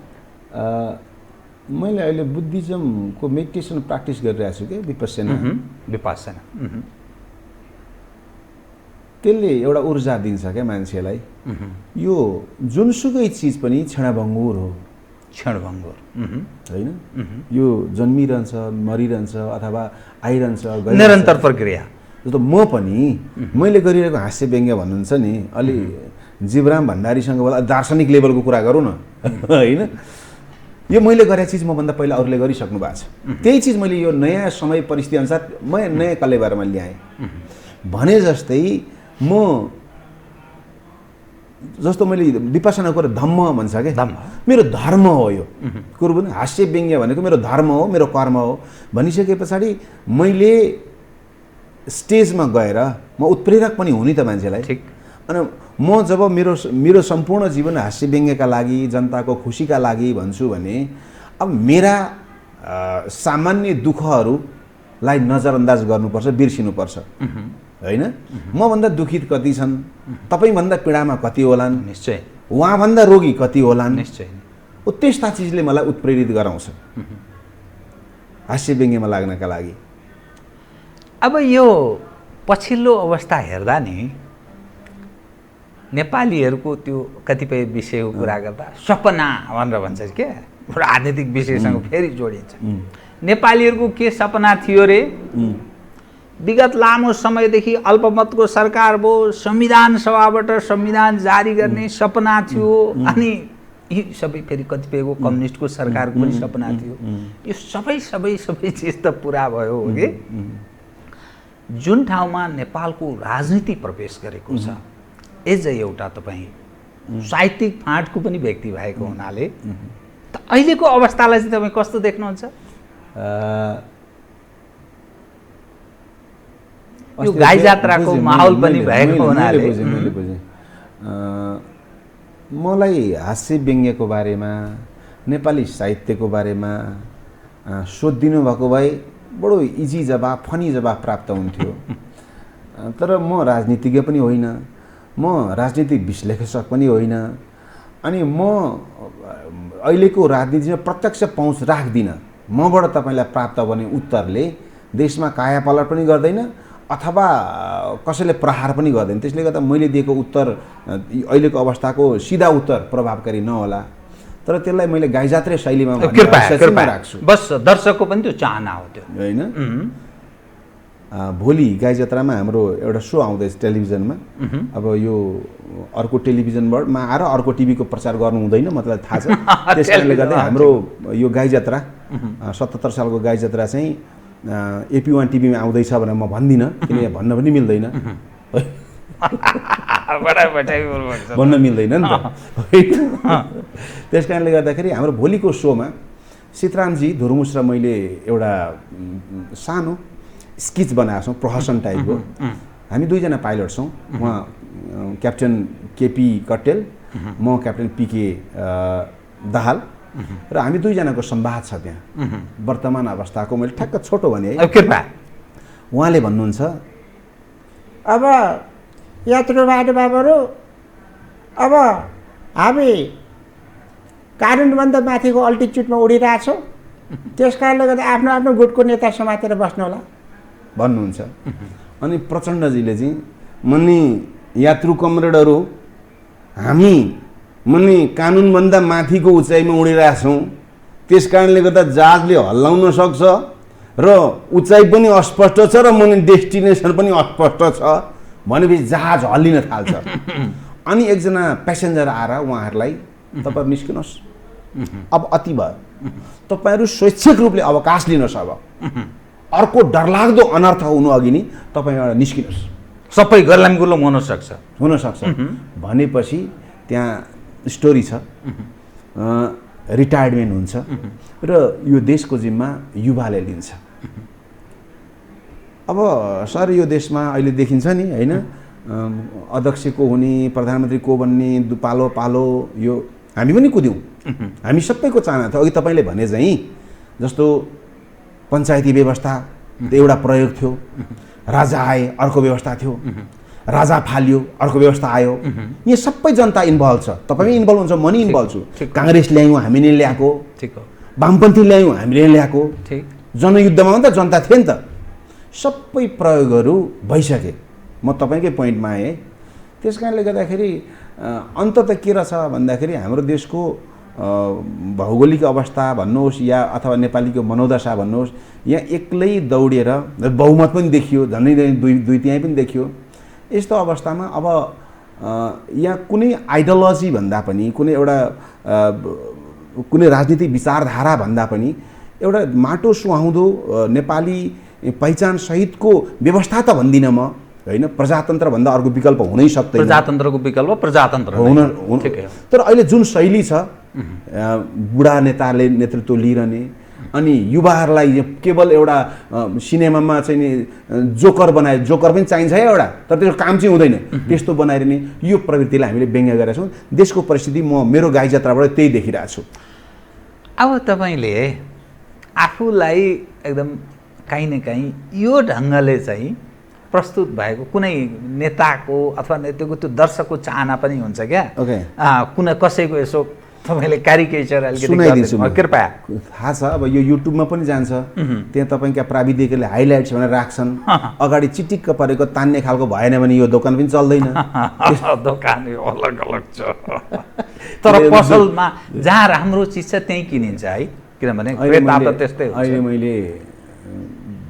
[SPEAKER 2] मैले अहिले बुद्धिज्मको मेडिटेसन प्र्याक्टिस गरिरहेको छु कि विपस्सना। त्यसले एउटा ऊर्जा दिन्छ क्या मान्छेलाई। यो जुनसुकै चिज पनि क्षणभङ्गुर हो,
[SPEAKER 1] क्षणभङ्गुर
[SPEAKER 2] होइन? यो जन्मिरहन्छ, मरिरहन्छ अथवा आइरहन्छ,
[SPEAKER 1] निरन्तर प्रक्रिया।
[SPEAKER 2] जस्तो म पनि मैले गरिरहेको हास्य व्यङ्ग्य भन्नुहुन्छ नि, अलि जीवराम भण्डारीसँग दार्शनिक लेभलको कुरा गरौँ न, होइन? यो मैले गरेको चिज मभन्दा पहिला अरूले गरिसक्नु भएको छ। त्यही चिज मैले यो नयाँ समय परिस्थिति अनुसार म नयाँ कलेबरमा ल्याएँ भने जस्तै म जस्तो मैले विपस्सना कुरा धम्म भन्छ क्या,
[SPEAKER 1] धम्म
[SPEAKER 2] मेरो धर्म हो। यो कुरो पनि हास्य व्यङ्ग्य भनेको मेरो धर्म हो, मेरो कर्म हो भनिसके पछाडि मैले स्टेजमा गएर म उत्प्रेरक पनि हुँ नि त मान्छेलाई।
[SPEAKER 1] ठिक।
[SPEAKER 2] अनि म जब मेरो सम्पूर्ण जीवन हास्य व्यङ्ग्यका लागि, जनताको खुसीका लागि भन्छु भने अब मेरा सामान्य दुःखहरूलाई नजरअन्दाज गर्नुपर्छ, बिर्सिनुपर्छ, होइन? मभन्दा दुखित कति छन्, तपाईँभन्दा पीडामा कति होलान्,
[SPEAKER 1] निश्चय
[SPEAKER 2] उहाँभन्दा रोगी कति होलान्,
[SPEAKER 1] निश्चय।
[SPEAKER 2] त्यस्ता चिजले मलाई उत्प्रेरित गराउँछ हास्य व्यङ्ग्यमा लाग्नका लागि।
[SPEAKER 1] अब यो पछिल्लो अवस्था हेर्दा नि नेपालीहरूको त्यो कतिपय विषयको कुरा गर्दा सपना भनेर भन्छ क्या, राजनीतिक विषयसँग फेरि जोडिन्छ। नेपालीहरूको के सपना थियो रे? विगत लामो समयदेखि अल्पमतको सरकार भयो, संविधान सभाबाट संविधान जारी गर्ने सपना थियो, अनि यी सबै फेरि कतिपयको कम्युनिस्टको सरकारको पनि सपना थियो। यो सबै चिज त पुरा भयो हो कि? जुन ठाउँमा नेपालको राजनीति प्रवेश गरेको छ, एज एउटा तपाईँ साहित्यिक फाँटको पनि व्यक्ति भएको हुनाले त अहिलेको अवस्थालाई चाहिँ तपाईँ कस्तो देख्नुहुन्छ? यो गाई जात्राको माहौल पनि भएको हुनाले
[SPEAKER 2] मलाई हास्य व्यङ्ग्यको बारेमा, नेपाली साहित्यको बारेमा सोधिदिनु भएको भए बडो इजी जवाब, फनी जवाब प्राप्त हुन्थ्यो। तर म राजनीतिज्ञ पनि होइन, म राजनीतिक विश्लेषक पनि होइन, अनि म अहिलेको राजनीतिमा प्रत्यक्ष पहुँच राख्दिनँ। मबाट तपाईँलाई प्राप्त गर्ने उत्तरले देशमा कायापलट पनि गर्दैन अथवा कसैले प्रहार पनि गर्दैन। त्यसले गर्दा मैले दिएको उत्तर अहिलेको अवस्थाको सिधा उत्तर प्रभावकारी नहोला। तर त्यसलाई मैले गाई जात्रे शैलीमा
[SPEAKER 1] कृपया
[SPEAKER 2] राख्छु।
[SPEAKER 1] बस दर्शकको पनि त्यो चाहना हो त्यो
[SPEAKER 2] होइन। भोलि गाई जात्रामा हाम्रो एउटा सो आउँदैछ टेलिभिजनमा। अब यो अर्को टेलिभिजनमा आएर अर्को टिभीको प्रचार गर्नु हुँदैन, मतलब थाहा छ। त्यस कारणले गर्दा हाम्रो यो गाई जात्रा 77 सालको गाई जात्रा चाहिँ AP1 टिभीमा आउँदैछ भनेर म भन्दिनँ, किनकि भन्न पनि मिल्दैन, भन्न मिल्दैन नि त। त्यस कारणले गर्दाखेरि हाम्रो भोलिको सोमा सीतारामजी, धुर्मुस र मैले एउटा सानो स्केच बनाएको छौँ, प्रहसन टाइपको। हामी दुईजना पाइलट छौँ, उहाँ क्याप्टेन KP कट्टेल, म क्याप्टेन PK दाहाल, र हामी दुईजनाको संवाद छ त्यहाँ वर्तमान अवस्थाको। मैले ठ्याक्क छोटो भने है,
[SPEAKER 1] कृपया
[SPEAKER 2] उहाँले भन्नुहुन्छ,
[SPEAKER 3] अब यात्रु बाबुहरू, अब हामी कानुनभन्दा माथिको अल्टिच्युडमा उडिरहेछौँ, त्यस कारणले गर्दा आफ्नो आफ्नो गुटको नेता समातेर बस्नु होला
[SPEAKER 2] भन्नुहुन्छ। अनि प्रचण्डजीले चाहिँ मनी यात्रु कमरेडहरू, हामी मनी कानुनभन्दा माथिको उचाइमा उडिरहेछौँ, त्यस कारणले गर्दा जहाजले हल्लाउन सक्छ र उचाइ पनि अस्पष्ट छ र मनी डेस्टिनेसन पनि अस्पष्ट छ भनेपछि जहाज हल्लिन थाल्छ। अनि एकजना प्यासेन्जर आएर उहाँहरूलाई तपाईँ निस्किनुहोस्, अब अति भयो, तपाईँहरू स्वैच्छिक रूपले अवकाश लिनुहोस्, अब अर्को डरलाग्दो अनर्थ हुनु अघि नै तपाईँ एउटा निस्किनुहोस्,
[SPEAKER 1] सबै गल्लाम गुल्लम
[SPEAKER 2] हुनसक्छ भनेपछि त्यहाँ स्टोरी छ। रिटायर्डमेन्ट हुन्छ र यो देशको जिम्मा युवाले लिन्छ। अब सर यो देशमा अहिले देखिन्छ नि होइन, अध्यक्ष को हुने, प्रधानमन्त्री को बन्ने, पालो पालो यो हामी पनि कुद्यौँ, हामी सबैको चाहना थियो। अघि तपाईँले भने चाहिँ जस्तो पञ्चायती व्यवस्था एउटा प्रयोग थियो, राजा आए अर्को व्यवस्था थियो, राजा फालियो अर्को व्यवस्था आयो, यहाँ सबै जनता इन्भल्भ छ। तपाईँ पनि इन्भल्भ हुन्छ, म नि इन्भल्भ छु। काङ्ग्रेस ल्यायौँ हामीले ल्याएको, वामपन्थी ल्यायौँ हामीले ल्याएको, जनयुद्धमा त जनता थिए नि त। सबै प्रयोगहरू भइसके, म तपाईँकै पोइन्टमा आएँ। त्यस कारणले गर्दाखेरि अन्तत के रहेछ भन्दाखेरि हाम्रो देशको भौगोलिक अवस्था भन्नुहोस् या अथवा नेपालीको मनोदशा भन्नुहोस्, यहाँ एक्लै दौडेर बहुमत पनि देखियो, झन्डै दुई त्यहीँ पनि देखियो। यस्तो अवस्थामा अब यहाँ कुनै आइडियोलोजी भन्दा पनि, कुनै एउटा कुनै राजनीतिक विचारधारा भन्दा पनि एउटा माटो सुहाउँदो नेपाली पहिचान सहितको व्यवस्था त भन्दिनँ म, होइन, प्रजातन्त्र भन्दा अर्को विकल्प हुनै सक्दैन।
[SPEAKER 1] प्रजातन्त्रको विकल्प प्रजातन्त्र
[SPEAKER 2] हुन। तर अहिले जुन शैली छ, बुढा नेताले नेतृत्व लिइरहने अनि युवाहरूलाई केवल एउटा सिनेमामा चाहिँ नि जोकर बनाए, जोकर पनि चाहिन्छ है एउटा, तर त्यसको काम चाहिँ हुँदैन, त्यस्तो बनाइरहने यो प्रवृत्तिलाई हामीले व्यङ्ग्य गरेका छौँ। देशको परिस्थिति म मेरो गाई जात्राबाट त्यही देखिरहेको छु।
[SPEAKER 1] अब तपाईँले आफूलाई एकदम काहीँ न काहीँ यो ढङ्गले चाहिँ प्रस्तुत भएको कुनै नेताको अथवा नेताको त्यो दर्शकको चाहना पनि हुन्छ क्या, कुनै कसैको यसो तपाईँले क्यारिकेचर
[SPEAKER 2] सुनाइदिन्छु
[SPEAKER 1] कृपया।
[SPEAKER 2] थाहा छ, अब यो युट्युबमा पनि जान्छ, त्यहाँ तपाईँका प्राविधिकले हाइलाइट्स भनेर राख्छन्, अगाडि चिटिक्क परेको तान्ने खालको भएन भने यो दोकान पनि चल्दैन।
[SPEAKER 1] दोकान अलग अलग छ, तर पसलमा जहाँ राम्रो चिज छ त्यहीँ किनिन्छ है, किनभने त्यस्तै हुन्छ।
[SPEAKER 2] अहिले मैले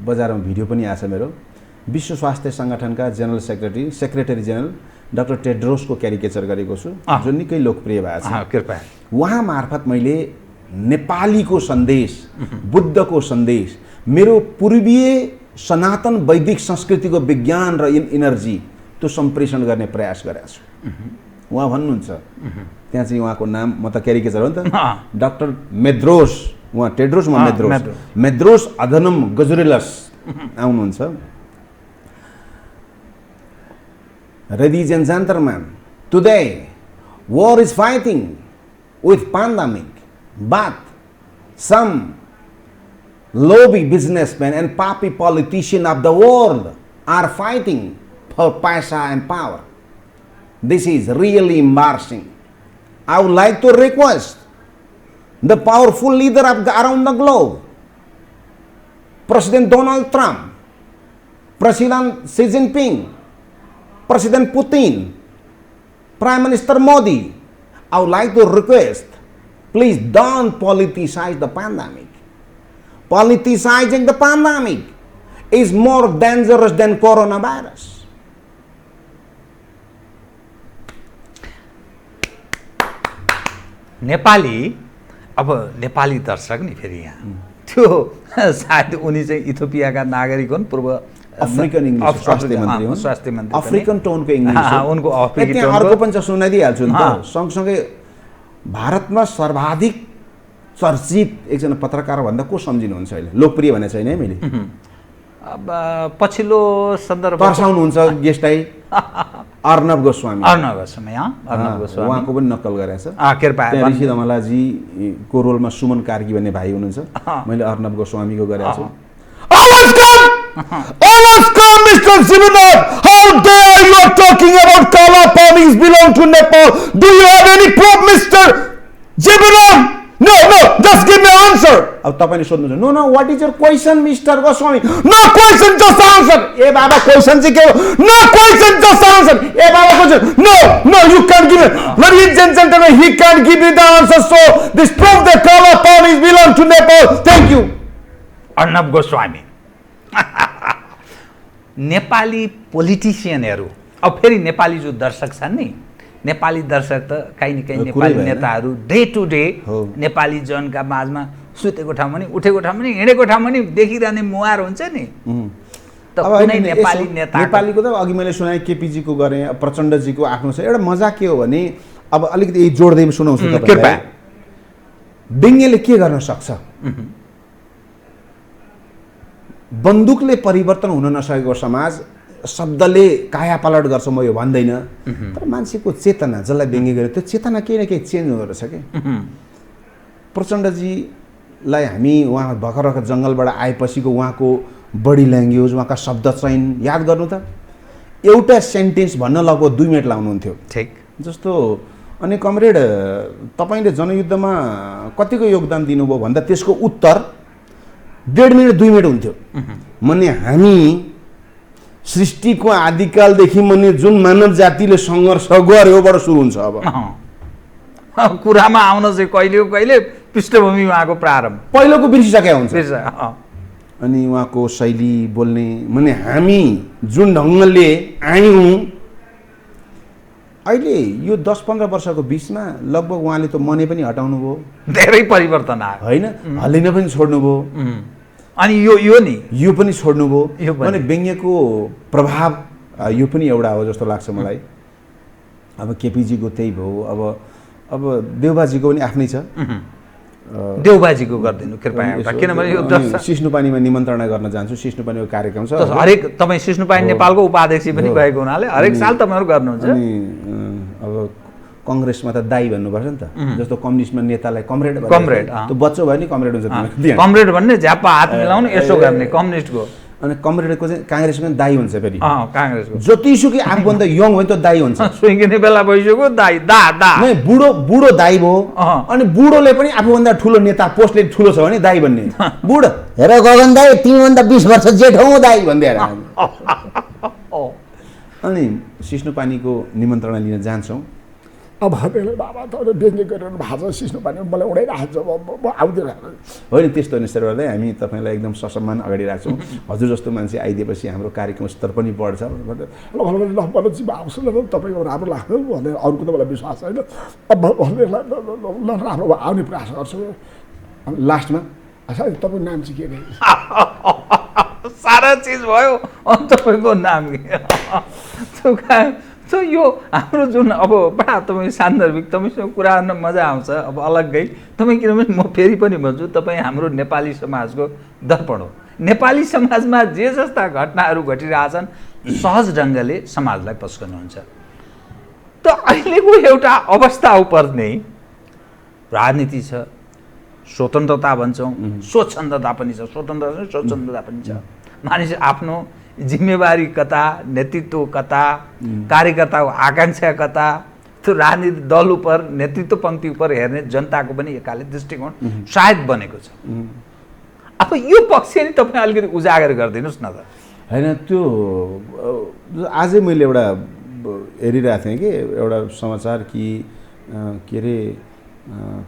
[SPEAKER 2] बजारमा भिडियो पनि आएको छ मेरो, विश्व स्वास्थ्य सङ्गठनका जनरल सेक्रेटरी जेनरल डाक्टर टेड्रोसको क्यारिकेचर गरेको छु, जो निकै लोकप्रिय भएको छ।
[SPEAKER 1] कृपया
[SPEAKER 2] उहाँ मार्फत मैले नेपालीको सन्देश, बुद्धको सन्देश, मेरो पूर्वीय सनातन वैदिक संस्कृतिको विज्ञान र इनर्जी त्यो सम्प्रेषण गर्ने प्रयास गरेको छु। उहाँ भन्नुहुन्छ, त्यहाँ चाहिँ उहाँको नाम, म त क्यारिकेचर हो नि त, डाक्टर मेद्रोस, उहाँ टेड्रोस, म मेद्रोस अधनम गजुरेलस आउनुहुन्छ। Ladies and gentlemen, today war is fighting with pandemic, but some lobby businessmen and puppy politicians of the world are fighting for paisa and power. This is really embarrassing. I would like to request the powerful leader around the globe, President Donald Trump, President Xi Jinping, President Putin, Prime Minister Modi, I would like to request Please don't politicize the pandemic. Politicizing the pandemic is more dangerous than coronavirus.
[SPEAKER 1] Nepali दर्शक नि फेरि यहाँ त्यो सायद उनी चाहिँ इथियोपियाका नागरिक हुन्, पूर्व
[SPEAKER 2] अफ्रिकन इङ्ग्लिस स्वास्थ्य मन्त्री हुन्,
[SPEAKER 1] स्वास्थ्य मन्त्री
[SPEAKER 2] अफ्रिकन टोनको इङ्ग्लिस
[SPEAKER 1] उनको अफ्रिकन
[SPEAKER 2] त्यहाँ अर्को पनि छ, सुनाइदिइहाल्छु नि त। सँगसँगै भारतमा सर्वाधिक चर्चित एकजना पत्रकार भन्दा को सम्झिनुहुन्छ अहिले? लोकप्रिय भने छैन है मैले।
[SPEAKER 1] अब पछिल्लो सन्दर्भ
[SPEAKER 2] तर्साउनुहुन्छ गेस्टलाई अर्णव गोस्वामी।
[SPEAKER 1] अर्णव गोस्वामी
[SPEAKER 2] उहाँको पनि नक्कल गरेछ।
[SPEAKER 1] कृपया
[SPEAKER 2] ऋषि धमलाजीको रोलमा सुमन कार्की भन्ने भाइ हुनुहुन्छ, मैले अर्णव गोस्वामीको गरेको छु।
[SPEAKER 4] Mr. Zibinov, how dare you are talking about Kala Palnis belong to Nepal? Do you have any proof, Mr. Zibinov? No, just give me an answer.
[SPEAKER 2] अब तपाईले सोध्नुहुन्छ, no no what is your question mister Goswami?
[SPEAKER 4] No question, just answer.
[SPEAKER 2] ए बाबा क्वेशन चाहिँ के हो?
[SPEAKER 4] No question, just answer.
[SPEAKER 2] ए बाबा question
[SPEAKER 4] No, you can't give it. Ladies and gentlemen, he can't give me the answer. So this proof that Kala Palnis belong to Nepal. Thank you.
[SPEAKER 1] Arnab Goswami Nepali पोलिटिसियनहरू, अब फेरि नेपाली जो दर्शक छन् नि, नेपाली दर्शक त काहीँ न काहीँ नेपाली नेताहरू डे टु डे नेपाली जनका माझमा सुतेको ठाउँमा नि, उठेको ठाउँमा नि, हिँडेको ठाउँमा नि देखिरहने मुहार हुन्छ नि। त कुनै नेपाली नेता
[SPEAKER 2] नेपालीको त अघि मैले सुनाएँ, केपीजीको गरेँ, प्रचण्डजीको आफ्नो छ। एउटा मजा के हो भने, अब अलिकति यही जोड्दै सुनाउँछु
[SPEAKER 1] कृपया।
[SPEAKER 2] व्यङ्ग्यले के गर्न सक्छ? बन्दुकले परिवर्तन हुन नसकेको समाज शब्दले कायापलट गर्छ, म यो भन्दैन, तर मान्छेको चेतना जसलाई व्यङ्ग्य गर्यो त्यो चेतना केही न केही चेन्ज हुँदो रहेछ कि। प्रचण्डजीलाई हामी उहाँ भर्खर भर्खर जङ्गलबाट आएपछिको उहाँको बडी ल्याङ्ग्वेज, उहाँका शब्द चयन याद गर्नु त, एउटा सेन्टेन्स भन्न लगभग 2 मिनट लाउनुहुन्थ्यो।
[SPEAKER 1] ठिक
[SPEAKER 2] जस्तो अनि कमरेड तपाईँले जनयुद्धमा कतिको योगदान दिनुभयो भन्दा त्यसको उत्तर 1.5 मिनट 2 मिनट हुन्थ्यो। मने हामी सृष्टिको आदिकालदेखि मने जुन मानव जातिले सङ्घर्ष गर्योबाट सुरु हुन्छ। अब
[SPEAKER 1] कुरामा आउन चाहिँ कहिले पृष्ठभूमिमा आएको प्रारम्भ
[SPEAKER 2] पहिलोको बिर्सिसकेका हुन्छ। अनि उहाँको शैली बोल्ने, मने हामी जुन ढङ्गले आयौँ अहिले यो 10-15 वर्षको बिचमा लगभग उहाँले त मनै पनि हटाउनु भयो,
[SPEAKER 1] धेरै परिवर्तन आयो
[SPEAKER 2] होइन, हल्लिन पनि छोड्नुभयो,
[SPEAKER 1] अनि यो
[SPEAKER 2] पनि छोड्नुभयो। भने व्यङ्ग्यको प्रभाव यो पनि एउटा हो जस्तो लाग्छ मलाई। अब केपीजीको त्यही भयो, अब देउबाजीको पनि आफ्नै छ।
[SPEAKER 1] देउबाजीको गरिदिनु कृपया, किनभने यो
[SPEAKER 2] सिस्नुपानीमा निमन्त्रणा गर्न जान्छु, सिस्नुपानीको कार्यक्रम छ।
[SPEAKER 1] हरेक तपाईँ सिस्नुपानी नेपालको उपाध्यक्ष पनि भएको हुनाले हरेक साल तपाईँहरू गर्नुहुन्छ।
[SPEAKER 2] अनि अब कङ्ग्रेसमा त दाई भन्नुपर्छ नि त, जस्तो कम्युनिस्टमा नेतालाई कमरेड, त्यो बच्चो भयो नि कमरेड हुन्छ,
[SPEAKER 1] कमरेड भन्ने झ्याप्पा हात मिलाउनु यसो गर्ने कम्युनिस्टको।
[SPEAKER 2] अनि कमरेडको चाहिँ काङ्ग्रेसमा दाई हुन्छ फेरि,
[SPEAKER 1] काङ्ग्रेसको
[SPEAKER 2] जतिसुकै आफूभन्दा यङ भयो त दाई हुन्छ।
[SPEAKER 1] सुइँगिने बेला भइसक्यो दाई दा
[SPEAKER 2] नै बुढो दाई भयो। अनि बुढोले पनि आफूभन्दा ठुलो नेता पोस्टले ठुलो छ भने दाई भन्ने। बुढो हेर गगन दाई तिमीभन्दा 20 वर्ष जेठो हो दाई भन्दै। अनि सिस्नुपानीको निमन्त्रणा लिन जान्छौँ।
[SPEAKER 4] अब बाबा त व्यङ्ग्य गरेर भाषा सिस्नु पानी मलाई उडाइरहेको छ, म आउँदैन।
[SPEAKER 2] होइन त्यस्तो होइन सर, हामी तपाईँलाई एकदम ससम्मान अगाडि राख्छौँ। हजुर जस्तो मान्छे आइदिएपछि हाम्रो कार्यक्रम स्तर पनि बढ्छ।
[SPEAKER 4] ल मलाई जिम्मा आउँछ ल, तपाईँको राम्रो लाग्छ भनेर अरूको त मलाई विश्वास छैन। अब राम्रो आउने प्रयास गर्छु।
[SPEAKER 2] लास्टमा
[SPEAKER 4] सायद तपाईँको नाम चाहिँ के अरे?
[SPEAKER 1] सारा चिज भयो, अनि तपाईँको नाम के? यो हाम्रो जुन अब बडा तपाईँ सान्दर्भिक, तपाईँसँग कुरा गर्न मजा आउँछ। अब अलग्गै तपाईँ, किनभने म फेरि पनि भन्छु, तपाईँ हाम्रो नेपाली समाजको दर्पण हो। नेपाली समाजमा जे जस्ता घटनाहरू घटिरहेछन् सहज ढङ्गले समाजलाई पस्कनुहुन्छ। त अहिलेको एउटा अवस्था उपर नै राजनीति छ, स्वतन्त्रता भन्छौँ, स्वच्छन्दता पनि छ, स्वतन्त्रता पनि छ। मानिस आफ्नो जिम्मेवारी कता, नेतृत्व कता, कार्यकर्ताको आकाङ्क्षा कता, त्यो राजनीतिक दल उपर, नेतृत्व पङ्क्ति उपर हेर्ने जनताको पनि एकाले दृष्टिकोण सायद बनेको छ। अब यो पक्ष नि तपाईँ अलिकति उजागर गरिदिनुहोस् न त।
[SPEAKER 2] होइन त्यो आजै मैले एउटा हेरिरहेको थिएँ कि एउटा समाचार कि के अरे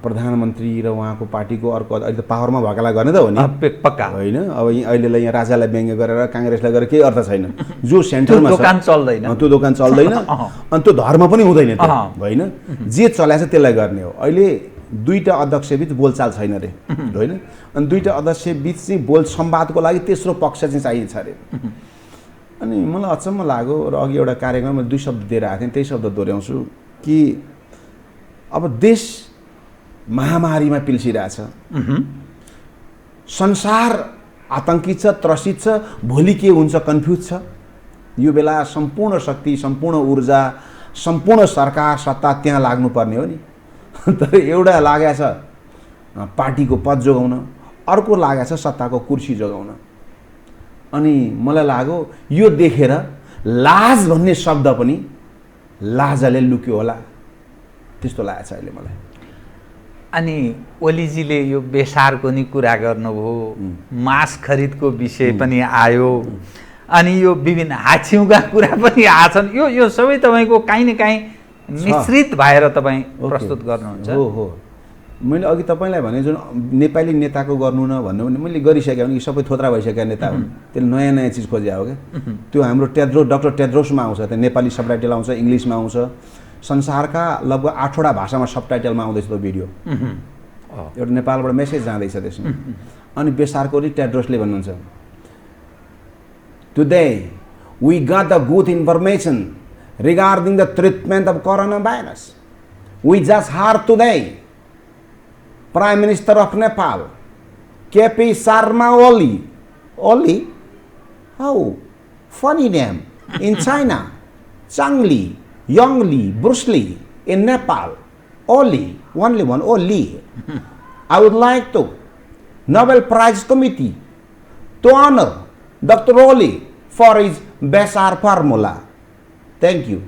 [SPEAKER 2] प्रधानमन्त्री र उहाँको पार्टीको अर्को अहिले त पावरमा भएकालाई गर्ने त हो नि
[SPEAKER 1] पक्का
[SPEAKER 2] होइन। अब अहिलेलाई यहाँ राजालाई व्यङ्ग्य गरेर काङ्ग्रेसलाई गरेर केही अर्थ छैन। जो सेन्टरमा छ
[SPEAKER 1] दोकान चल्दैन,
[SPEAKER 2] त्यो दोकान चल्दैन अनि त्यो धर्म पनि हुँदैन त्यो होइन। जे चलाएछ त्यसलाई गर्ने हो। अहिले दुईटा अध्यक्षबीच बोलचाल छैन रे होइन। अनि दुईटा अध्यक्षबीच चाहिँ बोल संवादको लागि तेस्रो पक्ष चाहिँ चाहिन्छ अरे। अनि मलाई अचम्म लाग्यो र अघि एउटा कार्यक्रममा 2 शब्द दिएर आएको थिएँ, त्यही शब्द दोहोऱ्याउँछु कि अब देश महामारीमा पिल्सिरहेछ, संसार आतंकित छ, त्रसित छ, भोलि के हुन्छ कन्फ्युज छ। यो बेला सम्पूर्ण शक्ति, सम्पूर्ण ऊर्जा, सम्पूर्ण सरकार सत्ता त्यहाँ लाग्नुपर्ने हो नि। तर एउटा लागेको छ पार्टीको पद जोगाउन, अर्को लागेको छ सत्ताको कुर्सी जोगाउन। अनि मलाई लाग्यो यो देखेर लाज भन्ने शब्द पनि लाजले लुक्यो होला त्यस्तो लागेको छ अहिले मलाई।
[SPEAKER 1] अनि ओलीजीले यो बेसारको नि कुरा गर्नुभयो, मास खरिदको विषय पनि आयो, अनि यो विभिन्न हाछिउका कुरा पनि आछन्। यो सबै तपाईँको काहीँ न काहीँ मिश्रित भएर तपाईँ प्रस्तुत गर्नुहुन्छ।
[SPEAKER 2] हो मैले अघि तपाईँलाई भने जुन नेपाली नेताको गर्नु न भन्नु भने मैले गरिसकेँ भने सबै थोत्रा भइसकेका नेता हुन्, त्यसले नयाँ नयाँ चिज खोजे हो क्या। त्यो हाम्रो डाक्टर टेड्रोसमा आउँछ, त्यहाँ नेपाली सबटाइटल आउँछ, इङ्ग्लिसमा आउँछ, संसारका लगभग 8वटा भाषामा सबटाइटलमा आउँदैछ त्यो भिडियो। एउटा नेपालबाट मेसेज जाँदैछ त्यसमा। अनि बेसारको टेड्रोसले भन्नुहुन्छ, today we got the good information regarding the treatment of coronavirus. We just heard today, Prime Minister of Nepal, KP Sharma Oli. Oli? How? Funny name. In China, Chang Li, Yong Li, Bruce Lee. In Nepal, Oli. Only one, Oli. I would like to, Nobel Prize Committee, to honor Dr. Oli for his Besar formula. Thank you.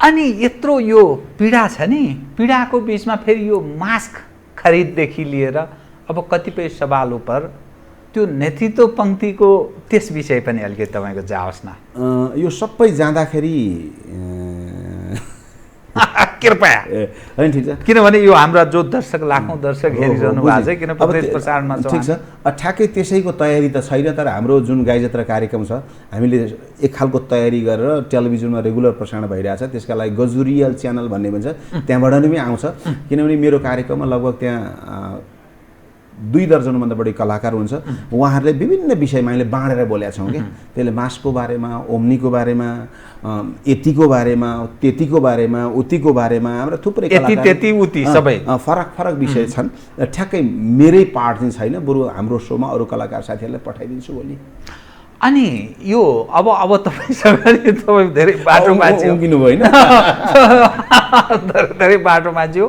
[SPEAKER 1] अनि यत्रो यो पीडा छ नि, पीडाको बिचमा फेरि यो मास्क खरिददेखि लिएर अब कतिपय सवाल उपर त्यो नेतृत्व पङ्क्तिको त्यस विषय पनि अलिकति तपाईँको जाओस् न।
[SPEAKER 2] यो सबै जाँदाखेरि
[SPEAKER 1] कृपया
[SPEAKER 2] होइन, ठिक छ।
[SPEAKER 1] किनभने यो हाम्रा जो दर्शक लाखौँ दर्शक हेरिरहनु भएको छ, किन प्रदेश प्रसारणमा छ।
[SPEAKER 2] ठिक छ, ठ्याक्कै त्यसैको तयारी त छैन। तर हाम्रो जुन गाईजात्रा कार्यक्रम छ, हामीले एक खालको तयारी गरेर टेलिभिजनमा रेगुलर प्रसारण भइरहेछ। त्यसका लागि गजुरियल च्यानल भन्ने भन्छ, त्यहाँबाट पनि आउँछ। किनभने मेरो कार्यक्रममा लगभग त्यहाँ 2 दर्जनभन्दा बढी कलाकार हुन्छ। उहाँहरूले विभिन्न विषयमा हामीले बाँडेर बोलेका छौँ कि त्यसले मास्कको बारेमा, ओम्नीको बारेमा, यतिको बारेमा, त्यतिको बारेमा, उतिको बारेमा, हाम्रो थुप्रै फरक फरक विषय छन्। ठ्याक्कै मेरै पार्ट चाहिँ छैन, बरु हाम्रो शोमा अरू कलाकार साथीहरूलाई पठाइदिन्छु भोलि।
[SPEAKER 1] अनि यो अब तपाईँ धेरै बाटो मान्छे
[SPEAKER 2] भयो होइन,
[SPEAKER 1] धेरै बाटो मान्छे हो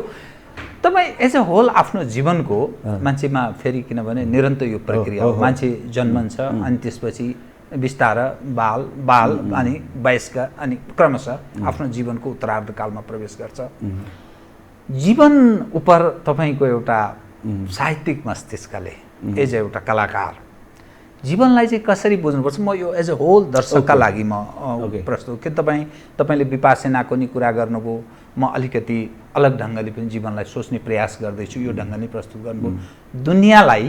[SPEAKER 1] तपाईँ एज अ होल आफ्नो जीवनको मान्छेमा। फेरि किनभने निरन्तर यो प्रक्रिया हो, मान्छे जन्मन्छ अनि त्यसपछि बिस्तारा बाल अनि वयस्क अनि क्रमशः आफ्नो जीवनको उत्तरार्धकालमा प्रवेश गर्छ। जीवन उपर तपाईँको एउटा साहित्यिक मस्तिष्कले एज एउटा कलाकार जीवनलाई चाहिँ कसरी बुझ्नुपर्छ, म यो एज अ होल दर्शकका लागि म प्रस्तुत कि तपाईँले विपासनाको नि कुरा गर्नुभयो, म अलिकति अलग ढङ्गले पनि जीवनलाई सोच्ने प्रयास गर्दैछु, यो ढङ्गले प्रस्तुत गर्नुभयो। दुनियाँलाई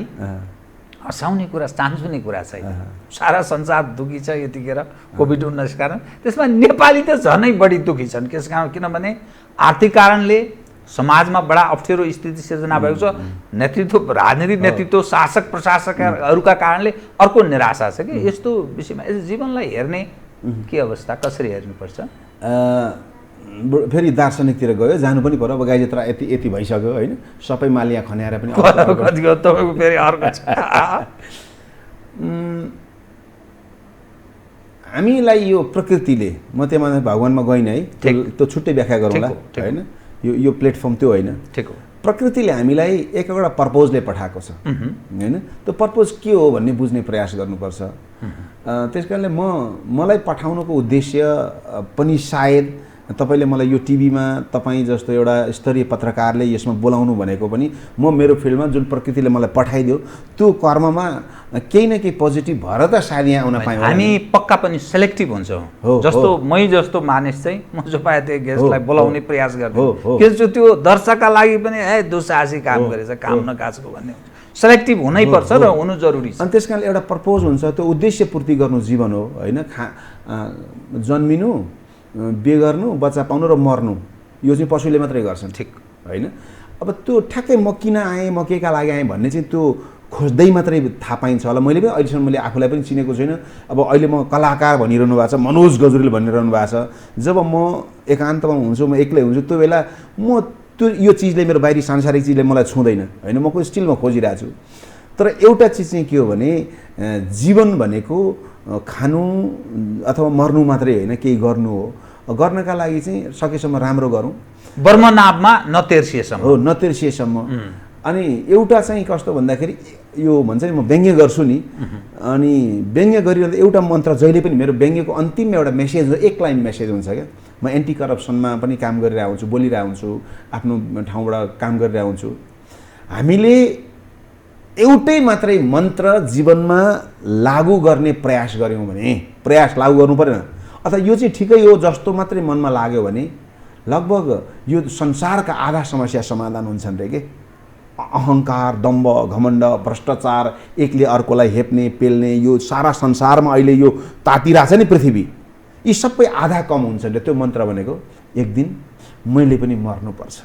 [SPEAKER 1] हँसाउने कुरा, चान्सुने कुरा छैन। सारा संसार दुखी छ यतिखेर कोभिड-19 कारण, त्यसमा नेपाली त झनै बढी दुखी छन्। किनभने आर्थिक कारणले समाजमा बडा अप्ठ्यारो स्थिति सिर्जना भएको छ। नेतृत्व, राजनीतिक नेतृत्व, शासक प्रशासकहरूका कारणले अर्को निराशा छ कि यस्तो विषयमा जीवनलाई हेर्ने के अवस्था, कसरी हेर्नुपर्छ?
[SPEAKER 2] फेरि दार्शनिकतिर गयो, जानु पनि पर्यो। अब गाईजात्रा यति भइसक्यो होइन, सबै मालिया खन्याएर पनि
[SPEAKER 1] तपाईँको फेरि अर्को छ।
[SPEAKER 2] हामीलाई यो प्रकृतिले, म त्यहाँ भगवानमा गइनँ है, त्यो छुट्टै व्याख्या गरौँला होइन, यो प्लेटफर्म त्यो होइन।
[SPEAKER 1] ठिक हो,
[SPEAKER 2] प्रकृतिले हामीलाई एउटा पर्पोजले पठाएको छ होइन। त्यो पर्पोज के हो भन्ने बुझ्ने प्रयास गर्नुपर्छ। त्यस कारणले मलाई पठाउनुको उद्देश्य पनि सायद तपाईँले मलाई यो टिभीमा तपाईँ जस्तो एउटा स्तरीय पत्रकारले यसमा बोलाउनु भनेको पनि म मेरो फिल्डमा जुन प्रकृतिले मलाई पठाइदियो त्यो कर्ममा केही न केही पोजिटिभ भएर त सायद यहाँ आउन पाएँ।
[SPEAKER 1] हामी पक्का पनि सेलेक्टिभ हुन्छौँ। जस्तो मै जस्तो मानिस चाहिँ म जो पाए त्यो गेस्टलाई बोलाउने प्रयास गर्छु के त्यो दर्शकका लागि पनि दुस्साहसी काम गरेछ, काम नकाजको भन्ने सेलेक्टिभ हुनै पर्छ र हुनु जरुरी छ।
[SPEAKER 2] अनि त्यस कारणले एउटा पर्पोज हुन्छ, त्यो उद्देश्य पूर्ति गर्नु जीवन हो होइन। जन्मिनु, बिहे गर्नु, बच्चा पाउनु र मर्नु यो चाहिँ पशुले मात्रै गर्छन्,
[SPEAKER 1] ठिक
[SPEAKER 2] होइन। अब त्यो ठ्याक्कै म किन आएँ, म केका लागि आएँ भन्ने चाहिँ त्यो खोज्दै मात्रै थाहा पाइन्छ होला। मैले पनि अहिलेसम्म मैले आफूलाई पनि चिनेको छैन। अब अहिले म कलाकार भनिरहनु भएको छ, मनोज गजुरेल भनिरहनु भएको छ। जब म एकान्तमा हुन्छु, म एक्लै हुन्छु, त्यो बेला म त्यो यो चिजले मेरो बाहिरी सांसारिक चिजले मलाई छुँदैन होइन। म स्टिल म खोजिरहेको छु। तर एउटा चिज चाहिँ के हो भने जीवन भनेको खानु अथवा मर्नु मात्रै होइन, केही गर्नु हो। गर्नका लागि चाहिँ सकेसम्म राम्रो गरौँ,
[SPEAKER 1] बर्मनाभमा नतेर्सिएसम्म
[SPEAKER 2] हो, नतेर्सिएसम्म। अनि एउटा चाहिँ कस्तो भन्दाखेरि यो भन्छ नि म व्यङ्ग्य गर्छु नि, अनि व्यङ्ग्य गरिरहँदा एउटा मन्त्र जहिले पनि मेरो व्यङ्ग्यको अन्तिममा एउटा मेसेज, एक लाइन मेसेज हुन्छ क्या। म एन्टी करप्सनमा पनि काम गरिरहेको हुन्छु, बोलिरहेको हुन्छु, आफ्नो ठाउँबाट काम गरिरहेको हुन्छु। हामीले एउटै मात्रै मन्त्र जीवनमा लागू गर्ने प्रयास गऱ्यौँ भने, प्रयास लागू गर्नु परेन, अथवा यो चाहिँ ठिकै हो जस्तो मात्रै मनमा लाग्यो भने लगभग यो संसारका आधा समस्या समाधान हुन्छन् रे के। अहङ्कार, दम्भ, घमण्ड, भ्रष्टाचार, एकले अर्कोलाई हेप्ने पेल्ने यो सारा संसारमा अहिले यो तातिरहेछ नि पृथ्वी, यी सबै आधा कम हुन्छन् रे। त्यो मन्त्र भनेको एक दिन मैले पनि मर्नुपर्छ।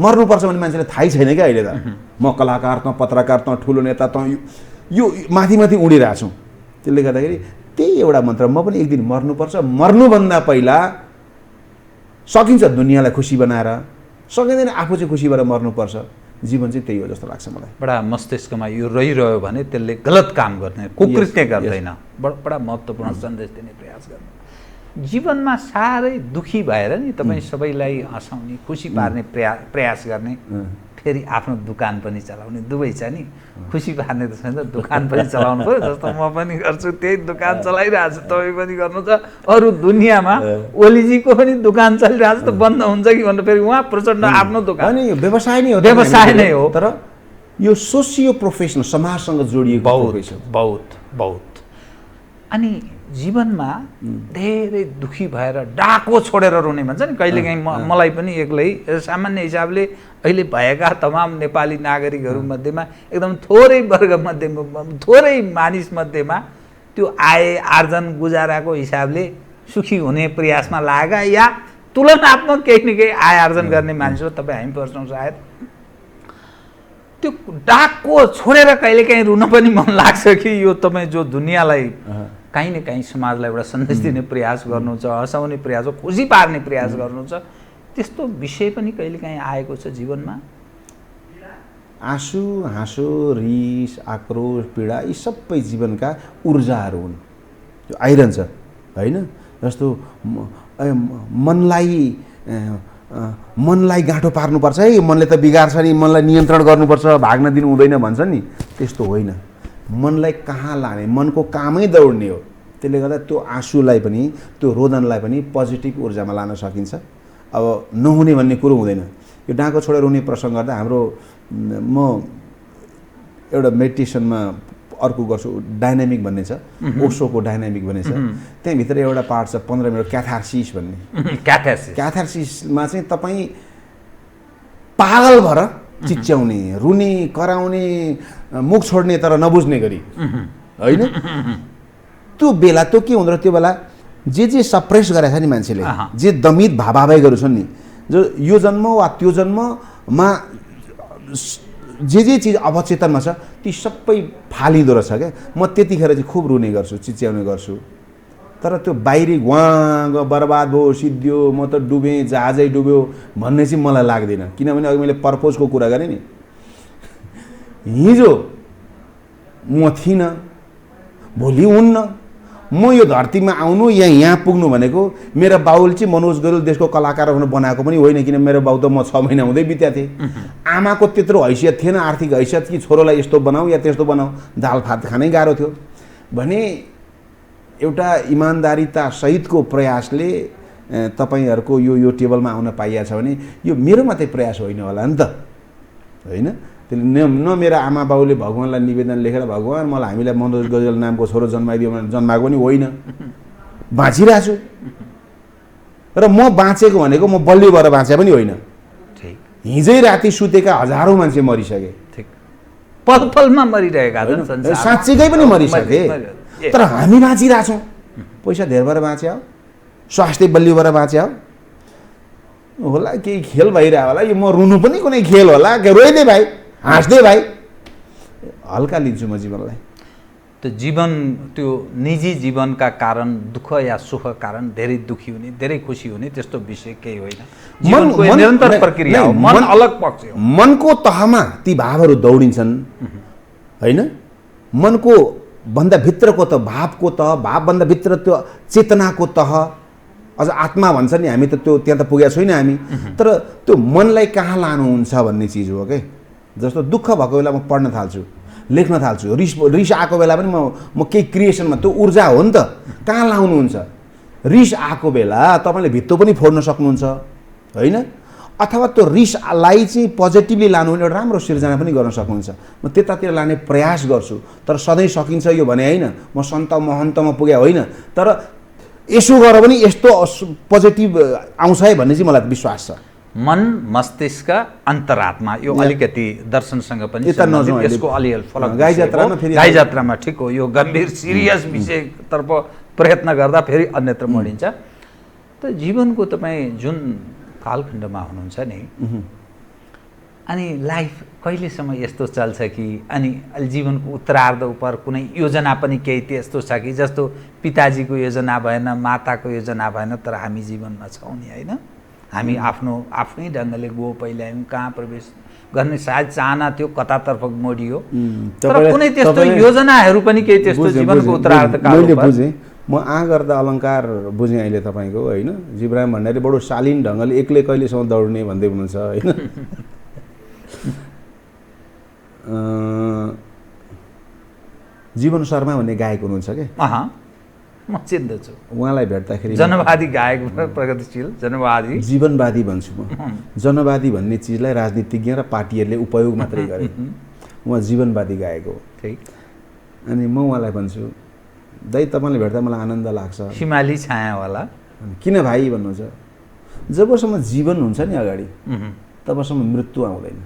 [SPEAKER 2] मर्नुपर्छ भने मान्छेलाई थाहै छैन क्या अहिले त। म कलाकार त, पत्रकार त, ठुलो नेता त, यो माथि माथि उडिरहेको छु। त्यसले गर्दाखेरि त्यही एउटा मन्त्र, म पनि एक दिन मर्नुपर्छ। मर्नुभन्दा पहिला सकिन्छ दुनियाँलाई खुसी बनाएर, सकिँदैन आफू चाहिँ खुसी भएर मर्नुपर्छ। जीवन चाहिँ त्यही हो जस्तो लाग्छ मलाई।
[SPEAKER 1] बडा मस्तिष्कमा यो रहिरह्यो भने त्यसले गलत काम गर्ने, कुकृत्य गर्दैन। बडा महत्त्वपूर्ण सन्देश दिने प्रयास गर्नु। जीवनमा साह्रै दुखी भएर नि तपाईँ सबैलाई हँसाउने, खुसी पार्ने प्रयास गर्ने, फेरि आफ्नो दुकान पनि चलाउने, दुवै छ नि। खुसी पार्ने त छैन, दुकान पनि चलाउनु पऱ्यो। जस्तो म पनि गर्छु, त्यही दुकान चलाइरहेको छु, तपाईँ पनि गर्नु छ। अरू दुनियाँमा ओलीजीको पनि दुकान चलिरहेको छ, त बन्द हुन्छ कि भन्नु, फेरि उहाँ प्रचण्ड आफ्नो दुकान,
[SPEAKER 2] यो व्यवसाय नै हो,
[SPEAKER 1] व्यवसाय नै हो।
[SPEAKER 2] तर यो सोसियो प्रोफेसनल, समाजसँग जोडिएको
[SPEAKER 1] बहुत। अनि जीवनमा धेरै दुखी भएर डाको छोडेर रुने भन्छ नि कहिलेकाहीँ। मलाई पनि एक्लै सामान्य हिसाबले अहिले भएका तमाम नेपाली नागरिकहरूमध्येमा एकदम थोरै वर्गमध्येमा, थोरै मानिस मध्येमा त्यो आय आर्जन गुजाराको हिसाबले सुखी हुने प्रयासमा लागेका या तुलनात्मक केही न केही आय आर्जन गर्ने मानिस हो तपाईँ, हामी पर्छौँ सायद। त्यो डाको छोडेर कहिलेकाहीँ रुन पनि मन लाग्छ कि यो तपाईँ जो दुनियाँलाई काहीँ न काहीँ समाजलाई एउटा सन्देश दिने प्रयास गर्नु छ, हँसाउने प्रयास हो, खुसी पार्ने प्रयास गर्नु छ, त्यस्तो विषय पनि कहिलेकाहीँ आएको छ जीवनमा।
[SPEAKER 2] आँसु, हाँसो, रिस, आक्रोश, पीडा यी सबै जीवनका ऊर्जाहरू हुन्, त्यो आइरहन्छ होइन। जस्तो मनलाई गाँठो पार्नुपर्छ है, मनले त बिगार्छ नि, मनलाई नियन्त्रण गर्नुपर्छ, भाग्न दिनु हुँदैन भन्छ नि, त्यस्तो होइन। मनलाई कहाँ लाने, मनको कामै दौड्ने हो। त्यसले गर्दा त्यो आँसुलाई पनि, त्यो रोदनलाई पनि पोजिटिभ ऊर्जामा लान सकिन्छ। अब नहुने भन्ने कुरो हुँदैन। यो डाको छोडेर हुने प्रसङ्ग गर्दा हाम्रो, म एउटा मेडिटेसनमा अर्को गर्छु, डाइनामिक भन्ने छ, ओशोको डाइनामिक भन्ने छ। त्यहाँभित्र एउटा पार्ट छ 15 मिनट क्याथार्सिस भन्ने। क्याथार्सिसमा चाहिँ तपाईँ पागल भएर चिच्याउने, रुने, कराउने, मुख छोड्ने तर नबुझ्ने गरी होइन। त्यो बेला त्यो के हुँदो रहेछ, त्यो बेला जे सप्रेस गरेको छ नि मान्छेले, जे दमित भावाभाइहरू छन् नि, जो यो जन्म वा त्यो जन्ममा जे चिज अवचेतनमा छ ती सबै फालिँदो रहेछ क्या। म त्यतिखेर चाहिँ खुब रुने गर्छु, चिच्याउने गर्छु। तर त्यो बाहिरी वाँ बर्बाद भयो, सिद्धियो, म त डुबेँ, जहाजै डुब्यो भन्ने चाहिँ मलाई लाग्दैन। किनभने अघि मैले पर्पोजको कुरा गरेँ नि, हिजो म थिइनँ, भोलि हुन्न। म यो धरतीमा आउनु या यहाँ पुग्नु भनेको मेरो बाउले चाहिँ मनोज गरुल देशको कलाकार बनाएको पनि होइन, किन मेरो बाउ त म 6 महिना हुँदै बित्या थिएँ। आमाको त्यत्रो हैसियत थिएन, आर्थिक हैसियत कि छोरोलाई यस्तो बनाऊ या त्यस्तो बनाऊ, दाल भात खानै गाह्रो थियो भने एउटा इमान्दारिता सहितको प्रयासले तपाईँहरूको यो टेबलमा आउन पाइएको छ भने यो मेरो मात्रै प्रयास होइन होला नि त, होइन? त्यसले न मेरो आमा बाउले भगवान्लाई निवेदन लेखेर भगवान् मलाई हामीलाई मनोज गजल नामको छोरो जन्माइदियो भने जन्माएको पनि होइन, बाँचिरहेको छु। र म बाँचेको भनेको म बलियो भएर बाँचे पनि होइन।
[SPEAKER 1] ठिक,
[SPEAKER 2] हिजै राति सुतेका हजारौँ मान्छे मरिसके,
[SPEAKER 1] ठिक, पल पलमा मरिरहेका छन् संसारमा।
[SPEAKER 2] साँच्चीकै पनि मरिसके, तर हामी बाँचिरहेछौँ। पैसा धेर भएर बाँच्यो, स्वास्थ्य बलियो भएर बाँच्यो होला, केही खेल भइरह होला, यो म रुनु पनि कुनै खेल होला, के रोइदे भाइ, हाँस्दे भाइ, हल्का लिन्छु म जीवनलाई।
[SPEAKER 1] त्यो जीवन, त्यो निजी जीवनका कारण दुःख या सुख कारण धेरै दुखी हुने, धेरै खुसी हुने त्यस्तो विषय केही होइन। जीवनको निरन्तर प्रक्रिया हो, मन अलग पक्ष हो।
[SPEAKER 2] मनको तहमा ती भावहरू दौडिन्छन्, होइन? मनको भन्दा भित्रको त भावको तह, भावभन्दा भित्र त्यो चेतनाको तह, अझ आत्मा भन्छ नि, हामी त त्यो त्यहाँ त पुगेका छैन हामी। तर त्यो मनलाई कहाँ लानुहुन्छ भन्ने चिज हो के। जस्तो दुःख भएको बेला म पढ्न थाल्छु, लेख्न थाल्छु, रिस आएको बेला पनि म केही क्रिएसनमा, त्यो ऊर्जा हो नि त, कहाँ लाउनुहुन्छ? रिस आएको बेला तपाईँले भित्तो पनि फोड्न सक्नुहुन्छ, होइन? अथवा त्यो रिसलाई चाहिँ पोजिटिभली लानु भने एउटा राम्रो सिर्जना पनि गर्न सक्नुहुन्छ। म त्यतातिर लाने प्रयास गर्छु, तर सधैँ सकिन्छ यो भने होइन। म सन्त महन्तमा पुगे होइन, तर यसो गर पनि यस्तो पोजिटिभ आउँछ है भन्ने चाहिँ मलाई विश्वास छ।
[SPEAKER 1] मन, मस्तिष्क, अन्तरात्मा, यो अलिकति दर्शनसँग पनि यसको अलिअलि फरक। गाई जात्रामा ठिक हो, यो गम्भीर सिरियस विषयतर्फ प्रयत्न गर्दा फेरि अन्यत्र मोडिन्छ। त जीवनको तपाईँ जुन कालखण्डमा हुनुहुन्छ नि, अनि लाइफ कहिलेसम्म यस्तो चल्छ कि, अनि जीवनको उत्तरार्ध उप कुनै योजना पनि केही त्यस्तो छ कि, जस्तो पिताजीको योजना भएन, माताको योजना भएन, तर हामी जीवनमा छौँ नि, होइन? हामी आफ्नै ढङ्गले गो पहिल्यायौँ, कहाँ प्रवेश गर्ने सायद चाहना थियो, कतातर्फ मोडियो, तर कुनै त्यस्तो योजनाहरू पनि केही त्यस्तो जीवनको उत्तरार्ध
[SPEAKER 2] मैले बुझेँ। म गर्दा अलङ्कार बुझेँ अहिले तपाईँको, होइन? जीवराम भण्डारी बडो शालीन ढङ्गले एक्लै कहिलेसम्म दौड्ने भन्दै हुनुहुन्छ, होइन? जीवन शर्मा भन्ने गायक हुनुहुन्छ क्या,
[SPEAKER 1] म चिन्दछु
[SPEAKER 2] उहाँलाई भेट्दाखेरि।
[SPEAKER 1] जनवादी गायक, प्रगतिशील जनवादी,
[SPEAKER 2] जीवनवादी भन्छु म। जनवादी भन्ने चिजलाई राजनीतिज्ञ र पार्टीहरूले उपयोग मात्रै गरे। उहाँ जीवनवादी गायक हो।
[SPEAKER 1] ठिक।
[SPEAKER 2] अनि म उहाँलाई भन्छु, दाइ तपाईँले भेट्दा मलाई आनन्द लाग्छ,
[SPEAKER 1] हिमाली छायावाला।
[SPEAKER 2] किन भाइ भन्नुहुन्छ? जबसम्म जीवन हुन्छ नि अगाडि, तबसम्म मृत्यु आउँदैन।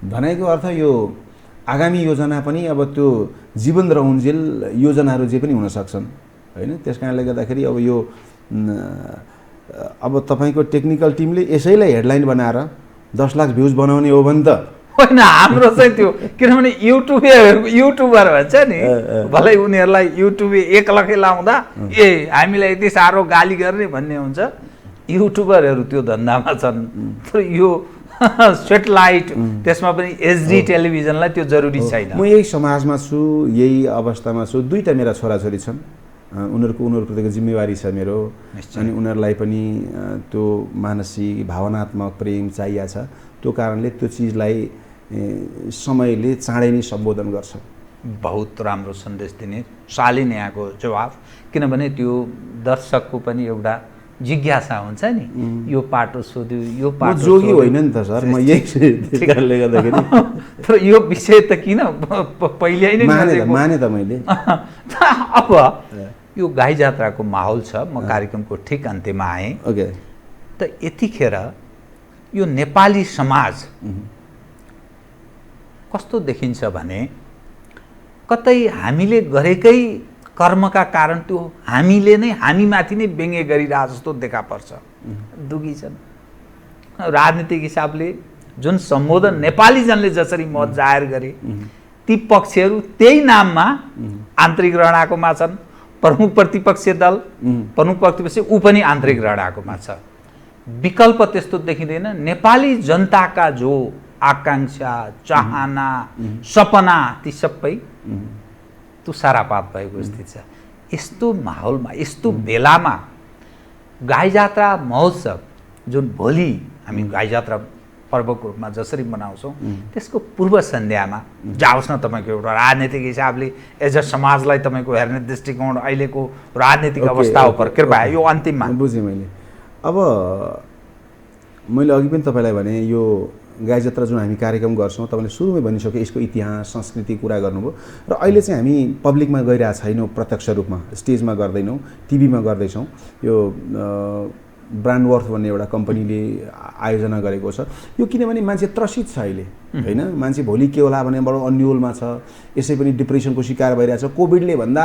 [SPEAKER 2] भनेको अर्थ यो आगामी योजना पनि अब त्यो जीवन रहउन्जेल योजनाहरू जे पनि हुन सक्छन्, होइन? त्यस कारणले गर्दाखेरि अब यो अब तपाईँको टेक्निकल टिमले यसैलाई हेडलाइन बनाएर 10 लाख भ्युज बनाउने हो भने त
[SPEAKER 1] होइन, हाम्रो चाहिँ त्यो, किनभने युट्युबर भन्छ नि, भलै उनीहरूलाई युट्युबे 1 लाख लाउँदा हामीलाई यति साह्रो गाली गर्ने भन्ने हुन्छ। युट्युबरहरू त्यो धन्दामा छन्, तर यो सेटेलाइट, त्यसमा पनि एचडी टेलिभिजनलाई त्यो जरुरी छैन।
[SPEAKER 2] म यही समाजमा छु, यही अवस्थामा छु। 2टा मेरा छोराछोरी छन्, उनीहरूप्रतिको जिम्मेवारी छ मेरो, अनि उनीहरूलाई पनि त्यो मानसिक भावनात्मक प्रेम चाहिएको छ। त्यो कारणले त्यो चिजलाई समयले चाँडै नै सम्बोधन गर्छ।
[SPEAKER 1] बहुत राम्रो सन्देश दिने शालीन यहाँको जवाफ, किनभने त्यो दर्शकको पनि एउटा जिज्ञासा हुन्छ नि, यो पाटो सोध्यो, यो पाटो
[SPEAKER 2] जोगी होइन नि त सर, म यही कारणले गर्दाखेरि।
[SPEAKER 1] तर यो विषय त किन पहिले नै
[SPEAKER 2] माने त मैले।
[SPEAKER 1] अब यो गाई जात्राको माहौल छ, म कार्यक्रमको ठिक अन्त्यमा आएँ।
[SPEAKER 2] ओके।
[SPEAKER 1] त यतिखेर यो नेपाली समाज कस्तो देखिन्छ भने, कतै हामीले गरेकै कर्मका कारण त्यो हामीले नै हामीमाथि नै व्यङ्ग्य गरिरहे जस्तो देखा पर्छ। दुखी छन् राजनीतिक हिसाबले, जुन सम्बोधन नेपाली जनले जसरी मत जाहेर गरे, ती पक्षहरू त्यही नाममा आन्तरिक रणआएकोमा छन्। प्रमुख प्रतिपक्षी दल, प्रमुख प्रतिपक्ष ऊ पनि आन्तरिक रणआएकोमा छ। विकल्प त्यस्तो देखिँदैन। नेपाली जनताका जो आकाङ्क्षा, चाहना, सपना, ती सबै तुषारापात भएको स्थिति छ। यस्तो माहौलमा, यस्तो बेलामा गाई जात्रा महोत्सव, जुन भोलि हामी गाई जात्रा पर्वको रूपमा जसरी मनाउँछौँ त्यसको पूर्व सन्ध्यामा जाओस् न तपाईँको एउटा राजनीतिक हिसाबले एज अ समाजलाई तपाईँको हेर्ने दृष्टिकोण अहिलेको राजनीतिक अवस्था उपर कृपया यो अन्तिममा
[SPEAKER 2] बुझेँ मैले। अब मैले अघि पनि तपाईँलाई भने यो गाई जात्रा जुन हामी कार्यक्रम गर्छौँ तपाईँले सुरुमै भनिसक्यो यसको इतिहास संस्कृति कुरा गर्नुभयो र अहिले चाहिँ हामी पब्लिकमा गइरहेको छैनौँ प्रत्यक्ष रूपमा स्टेजमा गर्दैनौँ टिभीमा गर्दैछौँ। यो ब्रान्डवर्थ भन्ने एउटा कम्पनीले आयोजना गरेको छ यो किनभने मान्छे त्रसित छ अहिले होइन मान्छे भोलि के होला भने बडो अन्यलमा छ यसै पनि डिप्रेसनको शिकार भइरहेछ कोभिडले भन्दा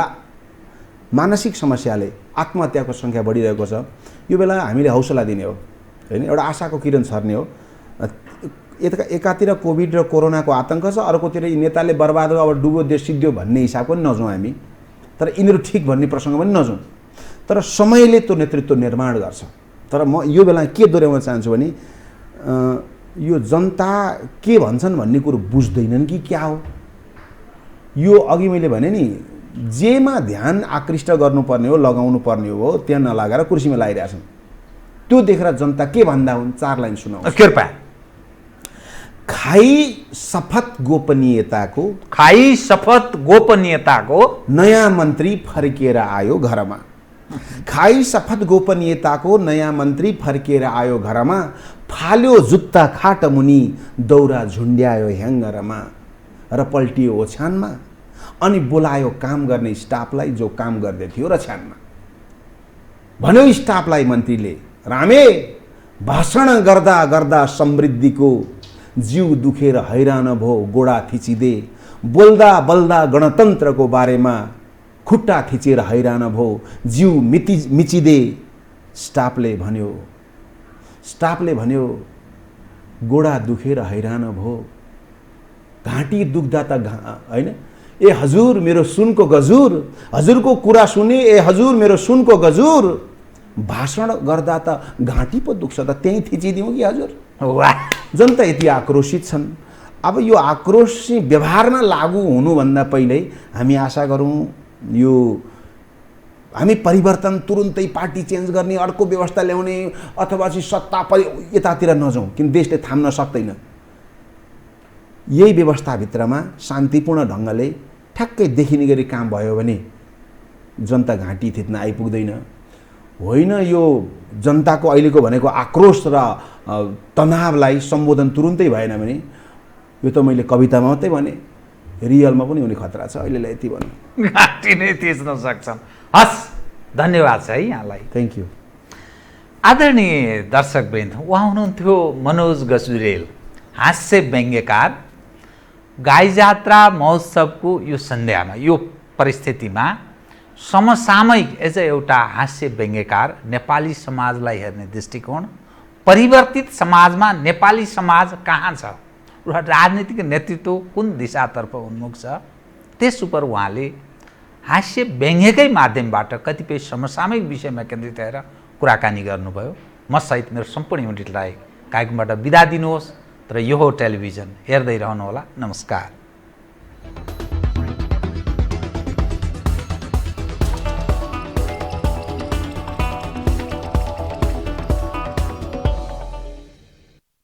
[SPEAKER 2] मानसिक समस्याले आत्महत्याको सङ्ख्या बढिरहेको छ यो बेला हामीले हौसला दिने हो होइन एउटा आशाको किरण छर्ने हो। एकातिर कोभिड र कोरोनाको आतंक छ अर्कोतिर यी नेताले बर्बाद हो अब डुबो देश सिद्धियो भन्ने हिसाबको पनि नजाउँ हामी तर यिनीहरू ठिक भन्ने प्रसङ्ग पनि नजाउँ तर समयले त्यो नेतृत्व निर्माण गर्छ। तर म यो बेला के दोहोऱ्याउन चाहन्छु भने यो जनता के भन्छन् भन्ने कुरो बुझ्दैनन् कि क्या हो। यो अघि मैले भने नि जेमा ध्यान आकृष्ट गर्नुपर्ने हो लगाउनु पर्ने हो त्यहाँ नलागेर कुर्सीमा लगाइरहेछन् त्यो देखेर जनता के भन्दा हुन् 4 लाइन सुनाउँछु
[SPEAKER 1] कृपया।
[SPEAKER 2] खाई शपथ गोपनीयताको नयाँ मन्त्री फर्किएर आयो घरमा। खाई शपथ गोपनीयताको नयाँ मन्त्री फर्किएर आयो घरमा फाल्यो जुत्ता खाट मुनि दौरा झुन्ड्यायो ह्याङ्गरमा र पल्टियो ओछ्यानमा अनि बोलायो काम गर्ने स्टाफलाई जो काम गर्दै थियो रछ्यानमा। भन्यो स्टाफलाई मन्त्रीले रामे भाषण गर्दा गर्दा समृद्धिको जिउ दुखेर हैरान भो गोडा थिचिदे बोल्दा बोल्दा गणतन्त्रको बारेमा खुट्टा थिचेर हैरान भो जिउ मिचिदे। स्टाफले भन्यो गोडा दुखेर हैरान भो घाँटी दुख्दा त होइन ए हजुर मेरो सुनको गजुर हजुरको कुरा सुने ए हजुर मेरो सुनको गजुर भाषण गर्दा त घाँटी पो दुख्छ त त्यहीँ थिचिदिउँ कि हजुर।
[SPEAKER 1] वाह
[SPEAKER 2] जनता यति आक्रोशित छन्। अब यो आक्रोश चाहिँ व्यवहारमा लागू हुनुभन्दा पहिल्यै हामी आशा गरौँ यो हामी परिवर्तन तुरुन्तै पार्टी चेन्ज गर्ने अर्को व्यवस्था ल्याउने अथवा चाहिँ सत्ता यतातिर नजाउँ किन देशले थाम्न सक्दैन। यही व्यवस्थाभित्रमा शान्तिपूर्ण ढङ्गले ठ्याक्कै देखिने गरी काम भयो भने जनता घाँटी थिच्न आइपुग्दैन। होइन यो जनताको अहिलेको भनेको आक्रोश र तनावलाई सम्बोधन तुरुन्तै भएन भने यो त मैले कवितामा मात्रै भने रियलमा पनि हुने खतरा छ। अहिलेलाई यति भन्नु
[SPEAKER 1] घाँटी नै थिच्न सक्छन्। हस् धन्यवाद छ है यहाँलाई।
[SPEAKER 2] Thank you.
[SPEAKER 1] आदरणीय दर्शकवृन्द उहाँ हुनुहुन्थ्यो मनोज गजुरेल हास्य व्यङ्ग्यकार। गाई जात्रा महोत्सवको यो सन्ध्यामा यो परिस्थितिमा समसामयिक एज एउटा हास्य व्यङ्ग्यकार नेपाली समाजलाई हेर्ने दृष्टिकोण परिवर्तित समाजमा नेपाली समाज कहाँ छ र राजनीतिक नेतृत्व कुन दिशातर्फ उन्मुख छ त्यस उपर उहाँले हास्य व्यङ्ग्यकै माध्यमबाट कतिपय समसामयिक विषयमा केन्द्रित भएर कुराकानी गर्नुभयो। म सहित मेरो सम्पूर्ण युनिटलाई कार्यक्रमबाट बिदा दिनुहोस्। तर यो हो टेलिभिजन हेर्दै रहनुहोला। नमस्कार।